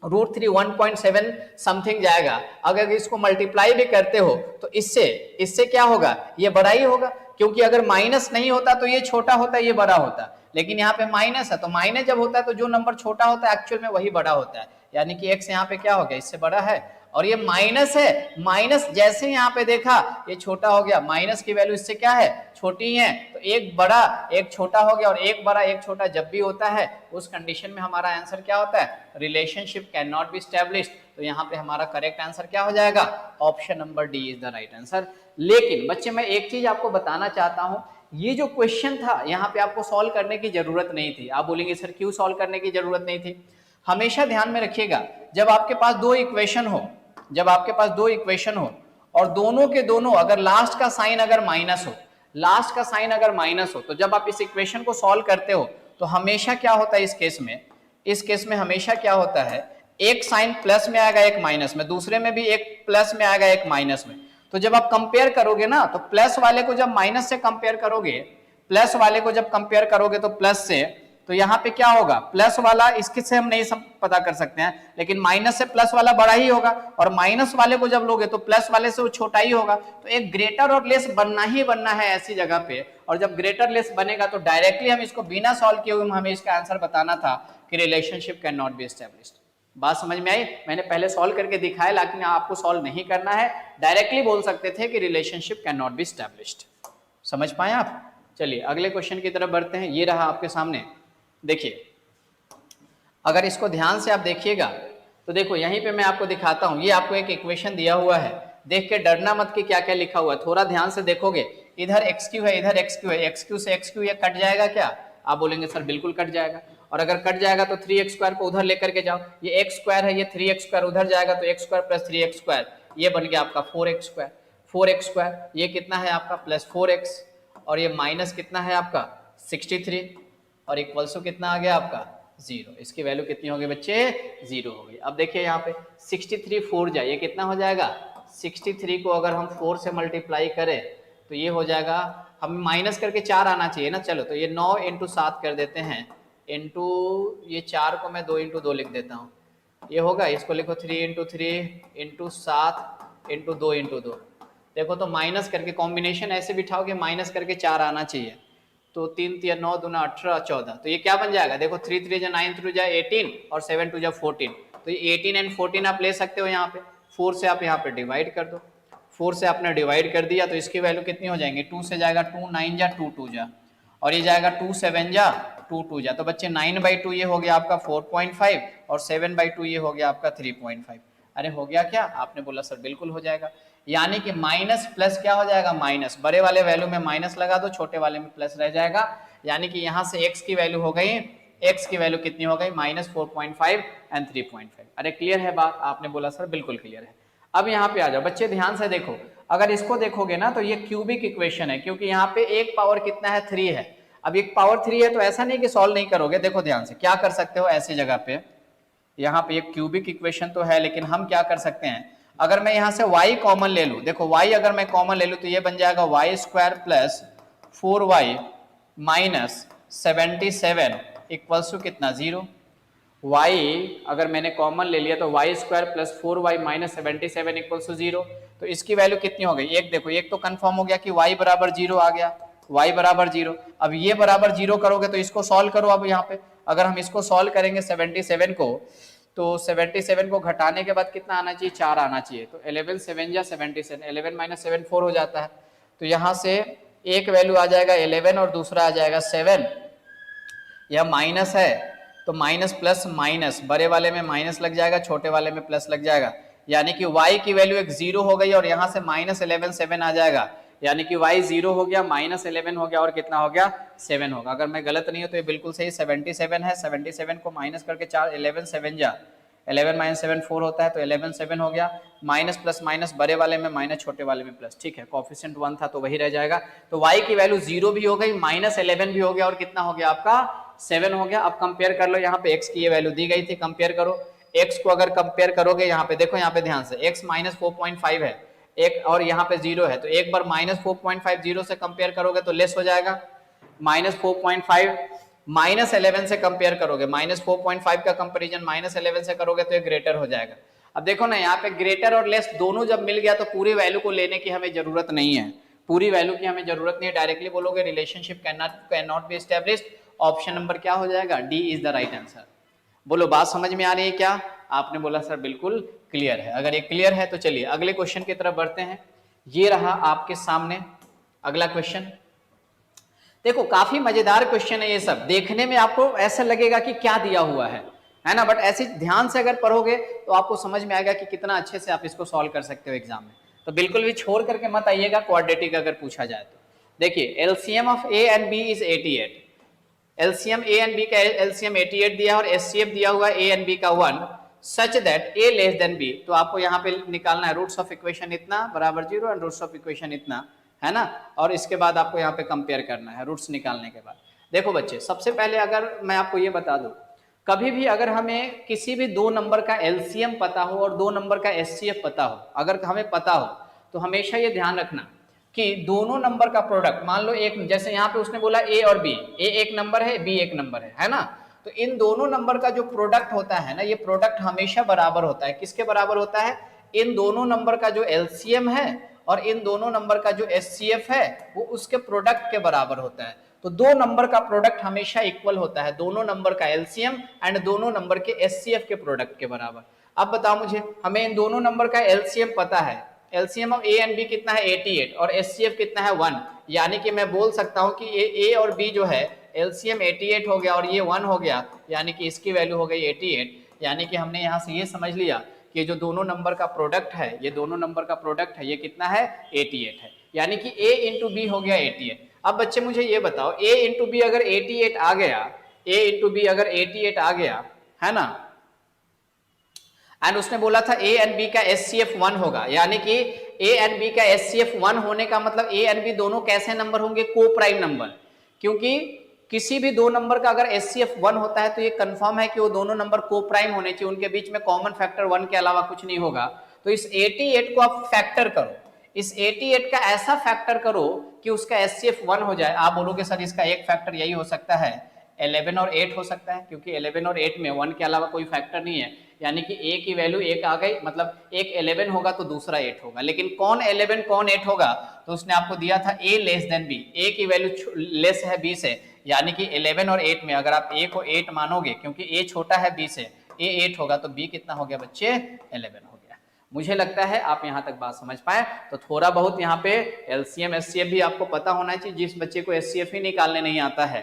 S1: √3 1.7 समथिंग जाएगा, अगर इसको मल्टीप्लाई भी करते हो तो इससे क्या होगा, ये बड़ा ही होगा, क्योंकि अगर माइनस नहीं होता तो ये छोटा होता, ये बड़ा होता, लेकिन यहाँ पे माइनस है, तो माइनस जब होता है तो जो नंबर छोटा होता है एक्चुअल में वही बड़ा होता है, यानी कि x यहाँ पे क्या हो गया, इससे बड़ा है। और ये माइनस है, माइनस जैसे यहाँ पे देखा ये छोटा हो गया, माइनस की वैल्यू इससे क्या है छोटी है, तो एक बड़ा एक छोटा हो गया, और एक बड़ा एक छोटा जब भी होता है उस कंडीशन में हमारा आंसर क्या होता है, relationship can not be established. तो यहाँ पे हमारा करेक्ट आंसर क्या हो जाएगा, option number D is the right answer. लेकिन बच्चे मैं एक चीज आपको बताना चाहता हूं, ये जो क्वेश्चन था यहाँ पे आपको सॉल्व करने की जरूरत नहीं थी। आप बोलेंगे सर क्यों सॉल्व करने की जरूरत नहीं थी। हमेशा ध्यान में रखिएगा, जब आपके पास दो इक्वेशन हो, जब आपके पास दो इक्वेशन हो और दोनों के दोनों अगर लास्ट का साइन अगर माइनस हो, लास्ट का साइन अगर माइनस हो, तो जब आप इस इक्वेशन को सॉल्व करते हो तो हमेशा क्या होता है, इस केस में हमेशा क्या होता है, एक साइन प्लस में आएगा एक माइनस में, दूसरे में भी एक प्लस में आएगा एक माइनस में। तो जब आप कंपेयर करोगे ना, तो प्लस वाले को जब माइनस से कंपेयर करोगे, प्लस वाले को जब कंपेयर करोगे तो प्लस से, तो यहाँ पे क्या होगा, प्लस वाला इसके से हम नहीं पता कर सकते हैं, लेकिन माइनस से प्लस वाला बड़ा ही होगा, और माइनस वाले को जब लोगे तो प्लस वाले से वो छोटा ही होगा। तो एक ग्रेटर और लेस बनना ही बनना है ऐसी जगह पे, और जब ग्रेटर लेस बनेगा तो डायरेक्टली हम इसको बिना सॉल्व किए हुए हमें इसका आंसर बताना था कि relationship can not be established. बात समझ में आई, मैंने पहले सॉल्व करके दिखाया, लेकिन आपको सॉल्व नहीं करना है, डायरेक्टली बोल सकते थे कि relationship can not be established. समझ पाए आप। चलिए अगले क्वेश्चन की तरफ बढ़ते हैं, ये रहा आपके सामने। देखिए अगर इसको ध्यान से आप देखिएगा तो देखो यहीं पे मैं आपको दिखाता हूं, ये आपको एक इक्वेशन दिया हुआ है, देख के डरना मत कि क्या क्या लिखा हुआ है, थोड़ा ध्यान से देखोगे, इधर एक्स क्यू है, इधर एक्स क्यू है, एक्स क्यू से एक्स क्यू ये कट जाएगा क्या, आप बोलेंगे सर बिल्कुल कट जाएगा, और अगर कट जाएगा तो 3x² को उधर लेकर के जाओ, ये x² है, ये 3x² उधर जाएगा तो x² प्लस 3x², ये बन गया आपका 4x², 4x², ये कितना है आपका प्लस 4x, और ये माइनस कितना है आपका 63, और इक्वल्स टू कितना आ गया आपका 0। इसकी वैल्यू कितनी होगी बच्चे, 0 होगी। अब देखिए यहाँ पे 63 4 जाए, ये कितना हो जाएगा, 63 को अगर हम 4 से मल्टीप्लाई करें तो ये हो जाएगा, हमें माइनस करके 4 आना चाहिए ना, चलो तो ये 9 इंटू 7 कर देते हैं, इंटू ये 4 को मैं 2 इंटू 2 लिख देता हूँ, ये होगा, इसको लिखो 3 इंटू 3 इंटू 7 इंटू 2 इंटू 2, देखो तो माइनस करके कॉम्बिनेशन ऐसे बिठाओगे माइनस करके 4 आना चाहिए, तो 3 3 9 दूना 18 14, तो ये क्या बन जाएगा, देखो 3 3 जा 9 3 जा 18 और 7 2 जा 14, तो ये 18 एंड 14 आप ले सकते हो यहाँ पे, 4 से आप यहाँ पे डिवाइड कर दो, 4 से आपने डिवाइड कर दिया तो इसकी वैल्यू कितनी हो जाएंगी, 2 से जाएगा 2 9 जा 2 2 जा, और ये जाएगा 2 7 जा 2 2 जा, तो बच्चे 9/2 ये हो गया आपका 4.5 और 7/2 ये हो गया आपका 3.5। अरे हो गया क्या, आपने बोला सर बिल्कुल हो जाएगा, यानी कि माइनस प्लस क्या हो जाएगा, माइनस, बड़े वाले वैल्यू में माइनस लगा दो, छोटे वाले में प्लस रह जाएगा, यानी कि यहाँ से x की वैल्यू हो गई, x की वैल्यू कितनी हो गई, -4.5 एंड 3.5। अरे क्लियर है बात, आपने बोला सर बिल्कुल क्लियर है। अब यहाँ पे आ जाओ बच्चे, ध्यान से देखो, अगर इसको देखोगे ना तो ये क्यूबिक इक्वेशन है, क्योंकि यहाँ पे एक पावर कितना है, 3 है। अब एक पावर 3 है तो ऐसा नहीं कि सॉल्व नहीं करोगे, देखो ध्यान से क्या कर सकते हो, ऐसी जगह पे यहाँ पे एक क्यूबिक इक्वेशन तो है, लेकिन हम क्या कर सकते हैं, अगर मैं यहाँ से y कॉमन ले लूँ, देखो y अगर मैं कॉमन ले लूँ तो ये बन जाएगा y² plus 4y minus 77 equals to कितना, 0। y अगर मैंने कॉमन ले लिया तो y² plus 4y minus 77 equals to 0, तो इसकी वैल्यू कितनी हो गई, एक देखो, एक तो कंफर्म हो गया कि y बराबर 0 आ गया, y बराबर 0। अब ये बराबर 0 करोगे तो इसको सॉल्व करो, अब यहाँ पे अगर हम इसको सॉल्व करेंगे 77 को, तो 77 को घटाने के बाद कितना आना चाहिए, 4 आना चाहिए, तो 11 7 जा 77, 11 माइनस 7 4 हो जाता है, तो यहाँ से एक वैल्यू आ जाएगा 11 और दूसरा आ जाएगा 7, यह माइनस है तो माइनस प्लस माइनस, बड़े वाले में माइनस लग जाएगा, छोटे वाले में प्लस लग जाएगा, यानी कि y की वैल्यू एक 0 हो गई और यहाँ से -11 7 आ जाएगा, यानी कि y 0 हो गया, -11 हो गया और कितना हो गया, 7 होगा। अगर मैं गलत नहीं हूं तो ये बिल्कुल सही 77 है, 77 को माइनस करके 4, 11 7 जा 11 माइनस 7 4 होता है, तो 11 7 हो गया, माइनस प्लस माइनस, बड़े वाले में माइनस, छोटे वाले में प्लस, ठीक है, कोएफिशिएंट 1 था तो वही रह जाएगा, तो y की वैल्यू 0 भी हो गई, -11 भी हो गया और कितना हो गया आपका, 7 हो गया। अब कंपेयर कर लो, यहाँ पे x की ये वैल्यू दी गई थी, कंपेयर करो, x को अगर कंपेयर करोगे यहाँ पे देखो, यहाँ पे ध्यान से x -4.5 है एक, और यहाँ पे 0 है, तो एक बार -4.5 0 से कंपेयर करोगे तो लेस हो जाएगा, -4.5 -11 से कंपेयर करोगे, -4.5 का कंपैरिजन -11 से करोगे तो ये ग्रेटर हो जाएगा। अब देखो ना, यहाँ पे ग्रेटर और लेस दोनों जब मिल गया तो पूरी वैल्यू को लेने की हमें जरूरत नहीं है, पूरी वैल्यू की हमें जरूरत नहीं है, डायरेक्टली बोलोगे relationship can not be established, option number क्या हो जाएगा, D is the right answer. बोलो बात समझ में आ रही है क्या, आपने बोला सर बिल्कुल क्लियर है। अगर ये क्लियर है तो चलिए अगले क्वेश्चन की तरफ बढ़ते हैं। ये रहा आपके सामने अगला क्वेश्चन, देखो काफी मजेदार क्वेश्चन है, ये सब देखने में आपको ऐसा लगेगा कि क्या दिया हुआ है ना, बट ऐसे ध्यान से अगर पढ़ोगे तो आपको समझ में आएगा कि कितना अच्छे से आप इसको सॉल्व कर सकते हो एग्जाम में, तो बिल्कुल भी छोड़ करके मत आइएगा क्वाड्रेटिक अगर पूछा जाए तो। देखिए LCM of a and b is 88, LCM a and b का एलसीएम 88 दिया और एचसीएफ दिया हुआ ए एंड बी का 1 such that a less than b, तो आपको यहाँ पे निकालना है रूट्स ऑफ इक्वेशन इतना बराबर 0 एंड रूट्स ऑफ इक्वेशन इतना, है ना, और इसके बाद आपको यहाँ पे कंपेयर करना है रूट्स निकालने के बाद। देखो बच्चे, सबसे पहले अगर मैं आपको ये बता दूं, कभी भी अगर हमें किसी भी दो नंबर का एलसीएम पता हो और दो नंबर का एचसीएफ पता हो, अगर हमें पता हो तो हमेशा ये ध्यान रखना कि दोनों नंबर का प्रोडक्ट, मान लो एक, जैसे यहाँ पे उसने बोला ए और बी, ए एक नंबर है, बी एक नंबर है ना, तो इन दोनों नंबर का जो प्रोडक्ट होता है ना, ये प्रोडक्ट हमेशा बराबर होता है, किसके बराबर होता है, इन दोनों नंबर का जो एलसीएम है और इन दोनों नंबर का जो एचसीएफ है वो उसके प्रोडक्ट के बराबर होता है। तो दो नंबर का प्रोडक्ट हमेशा इक्वल होता है, दोनों नंबर का एलसीएम एंड दोनों नंबर के एचसीएफ के प्रोडक्ट के बराबर। अब बताओ मुझे, हमें इन दोनों नंबर का एलसीएम पता है, LCM of a and b कितना है 88 और एचसीएफ कितना है 1, यानी कि मैं बोल सकता हूं कि ए और बी जो है एलसीएम 88 हो गया और ये 1 हो गया, यानी कि इसकी वैल्यू हो गई 88, यानी कि हमने यहां से ये समझ लिया कि जो दोनों नंबर का प्रोडक्ट है, ये दोनों नंबर का प्रोडक्ट है, ये कितना है 88 है, यानी कि a इंटू बी हो गया 88। अब बच्चे मुझे ये बताओ, a इंटू बी अगर 88 आ गया, a इंटू बी अगर 88 आ गया है ना, एंड उसने बोला था ए एंड बी का एचसीएफ 1 होगा, यानी कि ए एंड बी का एचसीएफ 1 होने का मतलब ए एंड बी दोनों कैसे नंबर होंगे, को प्राइम नंबर, क्योंकि किसी भी दो नंबर का अगर एचसीएफ 1 होता है तो ये कंफर्म है कि वो दोनों नंबर को प्राइम होने चाहिए, उनके बीच में कॉमन फैक्टर 1 के अलावा कुछ नहीं होगा। तो इस 88 को आप फैक्टर करो, इस 88 का ऐसा फैक्टर करो कि उसका एचसीएफ 1 हो जाए। आप बोलोगे सर इसका एक फैक्टर यही हो सकता है, 11 और 8 हो सकता है, क्योंकि 11 और 8 में 1 के अलावा कोई फैक्टर नहीं है, यानी कि a की वैल्यू 1 आ गई, मतलब एक 11 होगा तो दूसरा 8 होगा। लेकिन कौन 11 कौन 8 होगा, तो उसने आपको दिया था a less than b, a की वैल्यू लेस है b से, यानी कि 11 और 8 में अगर आप a को 8 मानोगे, क्योंकि a छोटा है b से, a 8 होगा तो b कितना हो गया बच्चे, 11 हो गया। मुझे लगता है आप यहां तक बात समझ पाए। तो थोड़ा बहुत यहाँ पे एलसीएम एचसीएफ भी आपको पता होना चाहिए। जिस बच्चे को एचसीएफ ही निकालने नहीं आता है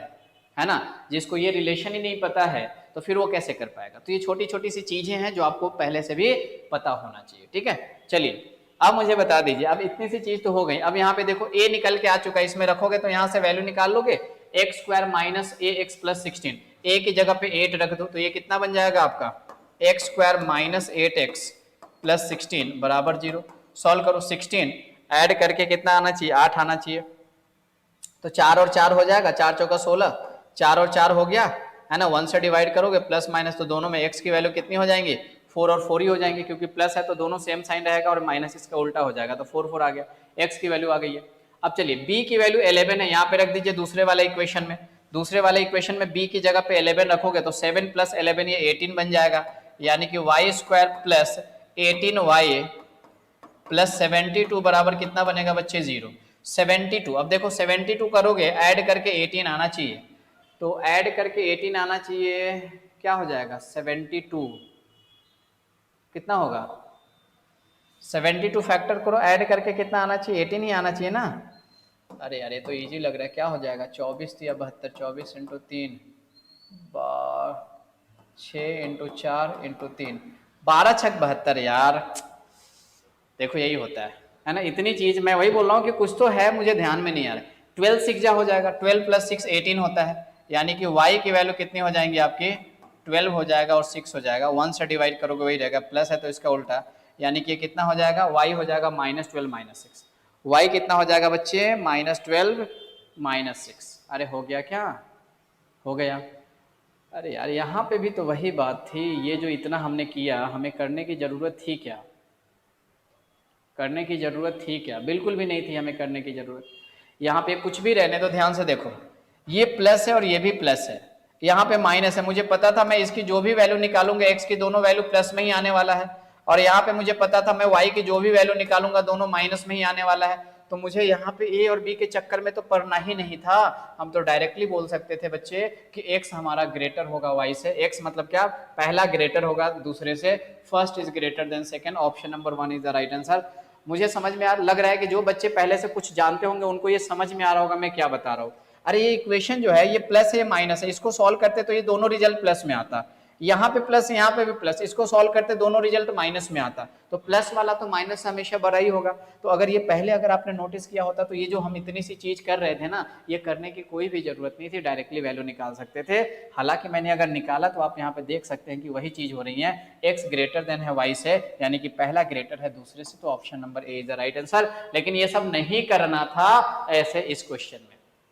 S1: ना, जिसको ये रिलेशन ही नहीं पता है, तो फिर वो कैसे कर पाएगा। तो ये छोटी छोटी सी चीजें हैं जो आपको पहले से भी पता होना चाहिए, ठीक है। चलिए अब मुझे बता दीजिए, अब इतनी सी चीज तो हो गई। अब यहाँ पे देखो a निकल के आ चुका है, इसमें रखोगे तो यहाँ से वैल्यू निकाल लोगे, x square minus A x plus 16, a की जगह पे 8 रख दो तो ये कितना बन जाएगा आपका, x square minus 8x plus 16 बराबर 0। सॉल्व करो, 16 ऐड करके कितना आना चाहिए, 8 आना चाहिए। तो 4 और 4 हो जाएगा, 4 चौका 16, 4 और 4 हो गया है ना, 1 से डिवाइड करोगे प्लस माइनस तो दोनों में x की वैल्यू कितनी हो जाएंगी, 4 और 4 ही हो जाएंगे, क्योंकि प्लस है तो दोनों सेम साइन रहेगा और माइनस इसका उल्टा हो जाएगा, तो 4 4 आ गया, x की वैल्यू आ गई है। अब चलिए b की वैल्यू 11 है, यहाँ पे रख दीजिए दूसरे वाले इक्वेशन में। दूसरे वाले इक्वेशन में b की जगह पे 11 रखोगे तो 7 प्लस 11 ये 18 बन जाएगा, यानी कि Y square plus 18y plus 72 बराबर कितना बनेगा बच्चे, 0। 72, अब देखो 72 करोगे ऐड करके 18 आना चाहिए, तो ऐड करके 18 आना चाहिए, क्या हो जाएगा 72 कितना होगा, 72 फैक्टर करो ऐड करके कितना आना चाहिए, 18 ही आना चाहिए ना। अरे यार ये तो इजी लग रहा है, क्या हो जाएगा 24 या 72, 24 इंटू 3 6 इंटू 4 इंटू 3 12 छक 72 यार। देखो यही होता है ना, इतनी चीज मैं वही बोल रहा हूँ कि कुछ तो है मुझे ध्यान में नहीं आ रहा। 12 6 जा हो जाएगा, 12 प्लस 6 18 होता है, यानी कि y की वैल्यू कितनी हो जाएंगी आपकी, 12 हो जाएगा और 6 हो जाएगा, 1 से डिवाइड करोगे वही रहेगा, प्लस है तो इसका उल्टा, यानी कि कितना हो जाएगा, y हो जाएगा -12 -6, y कितना हो जाएगा बच्चे, -12 -6। अरे हो गया क्या, हो गया। अरे यार यहाँ पे भी तो वही बात थी, ये जो इतना हमने किया हमें करने की जरूरत थी क्या, करने की जरूरत थी क्या, बिल्कुल भी नहीं थी हमें करने की जरूरत। यहाँ पे कुछ भी रहने दो, ध्यान से देखो, ये प्लस है और ये भी प्लस है, यहाँ पे माइनस है, मुझे पता था मैं इसकी जो भी वैल्यू निकालूंगा x की दोनों वैल्यू प्लस में ही आने वाला है, और यहाँ पे मुझे पता था मैं y की जो भी वैल्यू निकालूंगा दोनों माइनस में ही आने वाला है, तो मुझे यहाँ पे a और b के चक्कर में तो पढ़ना ही नहीं था। हम तो डायरेक्टली बोल सकते थे बच्चे कि x हमारा ग्रेटर होगा y से, x मतलब क्या, पहला ग्रेटर होगा दूसरे से, first is greater than second, option number 1 is the right answer. मुझे समझ में लग रहा है कि जो बच्चे पहले से कुछ जानते होंगे उनको ये समझ में आ रहा होगा मैं क्या बता रहा हूँ। अरे ये इक्वेशन जो है ये प्लस है ये माइनस है, इसको सॉल्व करते तो ये दोनों रिजल्ट प्लस में आता, यहाँ पे प्लस यहाँ पे भी प्लस, इसको सॉल्व करते दोनों रिजल्ट माइनस में आता, तो प्लस वाला तो माइनस से हमेशा बड़ा ही होगा। तो अगर ये पहले अगर आपने नोटिस किया होता तो ये जो हम इतनी सी चीज कर रहे थे ना, ये करने की कोई भी जरूरत नहीं थी, डायरेक्टली वैल्यू निकाल सकते थे। हालांकि मैंने अगर निकाला तो आप यहाँ पे देख सकते हैं कि वही चीज हो रही है, एक्स ग्रेटर देन है वाई से, यानी कि पहला ग्रेटर है दूसरे से, तो option number A is the right answer. लेकिन ये सब नहीं करना था ऐसे इस क्वेश्चन में,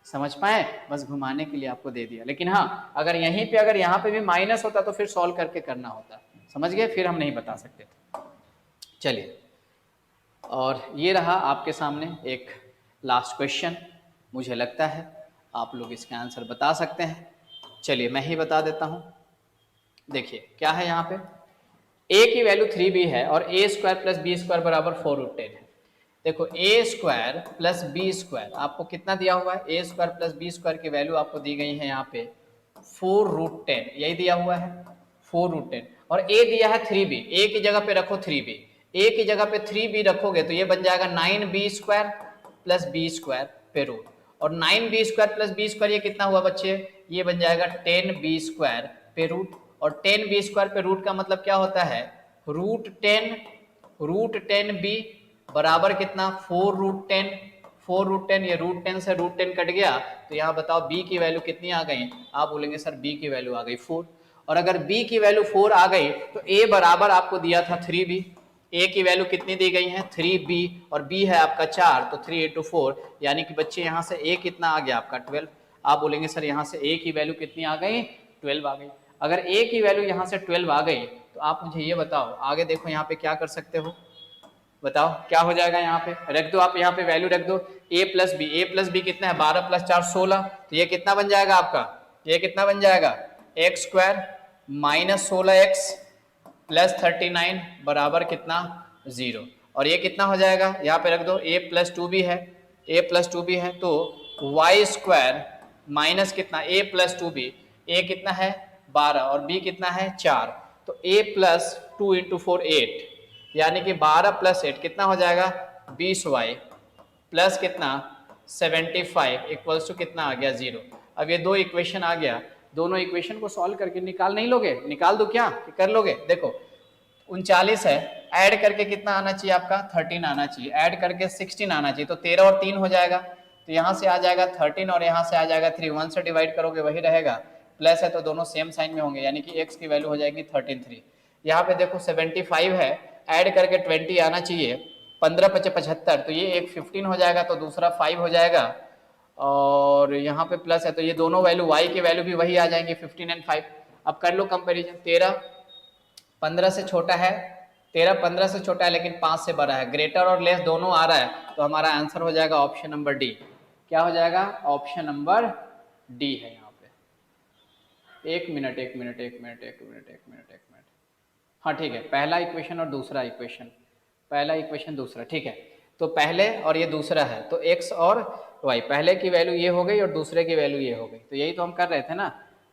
S1: समझ पाए, बस घुमाने के लिए आपको दे दिया। लेकिन हाँ अगर यहीं पे अगर यहाँ पे भी माइनस होता तो फिर सॉल्व करके करना होता, समझ गए, फिर हम नहीं बता सकते थे। चलिए, और ये रहा आपके सामने एक लास्ट क्वेश्चन, मुझे लगता है आप लोग इसके आंसर बता सकते हैं। चलिए मैं ही बता देता हूँ। देखिए क्या है, यहाँ पे a की वैल्यू 3b है और a square plus B square बराबर 4√10 है। देखो a square plus B square आपको कितना दिया हुआ है, a square plus B square की वैल्यू आपको दी गई है यहाँ पे 4√10, यही दिया हुआ है 4√10, और a दिया है 3b, a की जगह पे रखो 3b, a की जगह पे 3b रखोगे तो ये बन जाएगा 9b square plus B square पे रूट, और 9b square plus B square ये कितना हुआ बच्चे, ये बन जाएगा 10b स्क्वायर पे रूट, और 10b स्क्वायर पे रूट का मतलब क्या होता है, √10b बराबर कितना 4√10, 4√10, ये √10 से √10 कट गया, तो यहाँ बताओ b की वैल्यू कितनी आ गई, आप बोलेंगे सर b की वैल्यू आ गई 4, और अगर b की वैल्यू 4 आ गई तो a बराबर आपको दिया था 3b, a की वैल्यू कितनी दी गई है 3b, और b है आपका 4, तो 3 × 4, यानी कि बच्चे यहाँ से a कितना आ गया आपका 12, आप बोलेंगे सर यहाँ से a की वैल्यू कितनी आ गई 12 आ गई। अगर a की वैल्यू यहाँ से 12 आ गई तो आप मुझे ये बताओ आगे देखो यहाँ पे क्या कर सकते हो, बताओ क्या हो जाएगा, यहाँ पे रख दो, आप यहाँ पे वैल्यू रख दो a प्लस बी कितना है 12 + 4 16, तो ये कितना बन जाएगा आपका, ये कितना बन जाएगा x स्क्वायर -16x प्लस 39 बराबर कितना 0, और ये कितना हो जाएगा यहाँ पे रख दो, a प्लस 2 भी है, a प्लस 2 भी है, तो वाई स्क्वायर माइनस कितना a प्लस 2 b, a कितना है 12 और b कितना है 4, तो a प्लस 2 इंटू 4 8, यानी कि 12 प्लस 8 कितना हो जाएगा 20y प्लस कितना 75 इक्वल्स टू कितना आ गया 0। अब ये दो इक्वेशन आ गया, दोनों इक्वेशन को सॉल्व करके निकाल नहीं लोगे, निकाल दो क्या कि कर लोगे, देखो 39 है, ऐड करके कितना आना चाहिए आपका 13 आना चाहिए, ऐड करके 16 आना चाहिए, तो 13 और 3 हो जाएगा, तो यहाँ से आ जाएगा 13 और यहाँ से आ जाएगा 3, 1 से डिवाइड करोगे वही रहेगा, प्लस है तो दोनों सेम साइन में होंगे, यानी कि x की वैल्यू हो जाएगी 13.3। यहाँ पे देखो 75 है, ऐड करके 20 आना चाहिए, 15 × 75, तो ये एक 15 हो जाएगा, तो दूसरा 5 हो जाएगा, और यहाँ पे प्लस है तो ये दोनों वैल्यू y की वैल्यू भी वही आ जाएंगे 15 और 5। अब कर लो कंपैरिजन, 13 15 से छोटा है, 13 15 से छोटा है लेकिन 5 से बड़ा है, ग्रेटर और लेस दोनों आ रहा है, तो हमारा आंसर हो जाएगा ऑप्शन नंबर डी। क्या हो जाएगा ऑप्शन नंबर डी है यहाँ पे। एक मिनट, हाँ ठीक है, पहला इक्वेशन और दूसरा इक्वेशन, पहला इक्वेशन दूसरा, ठीक है, तो पहले और ये दूसरा है, तो x और y, पहले की वैल्यू ये हो गई और दूसरे की वैल्यू ये हो गई, तो यही तो हम कर रहे थे ना,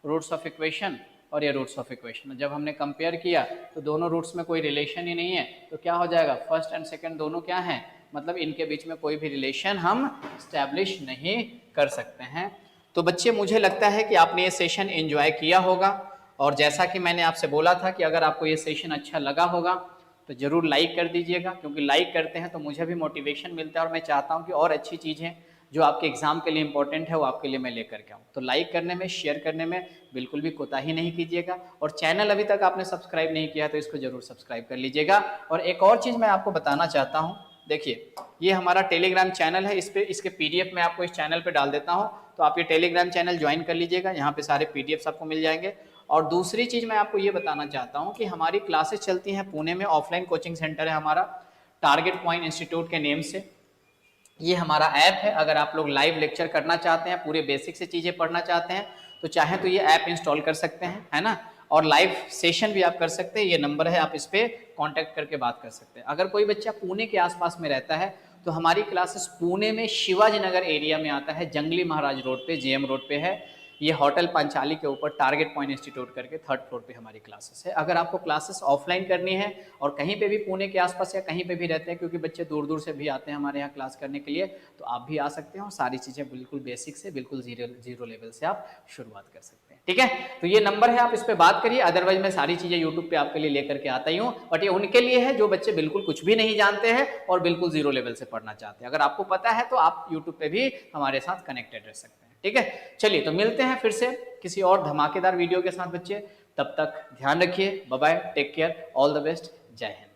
S1: रूट्स ऑफ इक्वेशन और ये रूट्स ऑफ इक्वेशन, जब हमने कंपेयर किया तो दोनों रूट्स में कोई रिलेशन ही नहीं है, तो क्या हो जाएगा फर्स्ट एंड सेकंड दोनों क्या हैं, मतलब इनके बीच में कोई भी रिलेशन हम स्टैब्लिश नहीं कर सकते हैं। तो बच्चे मुझे लगता है कि आपने ये सेशन एंजॉय किया होगा, और जैसा कि मैंने आपसे बोला था कि अगर आपको ये सेशन अच्छा लगा होगा तो ज़रूर लाइक कर दीजिएगा, क्योंकि लाइक करते हैं तो मुझे भी मोटिवेशन मिलता है और मैं चाहता हूं कि और अच्छी चीज़ें जो आपके एग्ज़ाम के लिए इंपॉर्टेंट है वो आपके लिए मैं लेकर के आऊँ। तो लाइक करने में, शेयर करने में बिल्कुल भी कोताही नहीं कीजिएगा, और चैनल अभी तक आपने सब्सक्राइब नहीं किया तो इसको ज़रूर सब्सक्राइब कर लीजिएगा। और एक और चीज़ मैं आपको बताना चाहता हूँ, देखिए ये हमारा टेलीग्राम चैनल है, इस पर इसके PDF मैं आपको इस चैनल पर डाल देता हूँ, तो आप ये टेलीग्राम चैनल ज्वाइन कर लीजिएगा, यहाँ पे सारे PDFs आपको मिल जाएंगे। और दूसरी चीज़ मैं आपको ये बताना चाहता हूँ कि हमारी क्लासेस चलती हैं पुणे में, ऑफलाइन कोचिंग सेंटर है हमारा, टारगेट पॉइंट इंस्टीट्यूट के नेम से। ये हमारा ऐप है, अगर आप लोग लाइव लेक्चर करना चाहते हैं, पूरे बेसिक से चीज़ें पढ़ना चाहते हैं, तो चाहे तो ये ऐप इंस्टॉल कर सकते हैं, है ना, और लाइव सेशन भी आप कर सकते हैं, ये नंबर है, आप इस पर कॉन्टैक्ट करके बात कर सकते हैं। अगर कोई बच्चा पुणे के आसपास में रहता है तो हमारी क्लासेस पुणे में शिवाजी नगर एरिया में आता है, जंगली महाराज रोड पे, JM रोड पे है, ये होटल पांचाली के ऊपर टारगेट पॉइंट इंस्टीट्यूट करके 3rd फ्लोर पे हमारी क्लासेस है। अगर आपको क्लासेस ऑफलाइन करनी है और कहीं पे भी पुणे के आसपास या कहीं पे भी रहते हैं, क्योंकि बच्चे दूर दूर से भी आते हैं हमारे यहाँ क्लास करने के लिए, तो आप भी आ सकते हैं और सारी चीज़ें बिल्कुल बेसिक से बिल्कुल जीरो लेवल से आप शुरुआत कर सकते हैं। ठीक है, तो ये नंबर है, आप इस पर बात करिए, अदरवाइज मैं सारी चीज़ें यूट्यूब पे आपके लिए लेकर के आता ही हूँ, बट ये उनके लिए है जो बच्चे बिल्कुल कुछ भी नहीं जानते हैं और बिल्कुल 0 लेवल से पढ़ना चाहते हैं। अगर आपको पता है तो आप यूट्यूब पे भी हमारे साथ कनेक्टेड रह सकते हैं। ठीक है, चलिए तो मिलते हैं फिर से किसी और धमाकेदार वीडियो के साथ बच्चे, तब तक ध्यान रखिए, bye bye, take care, all the best, जय हिंद।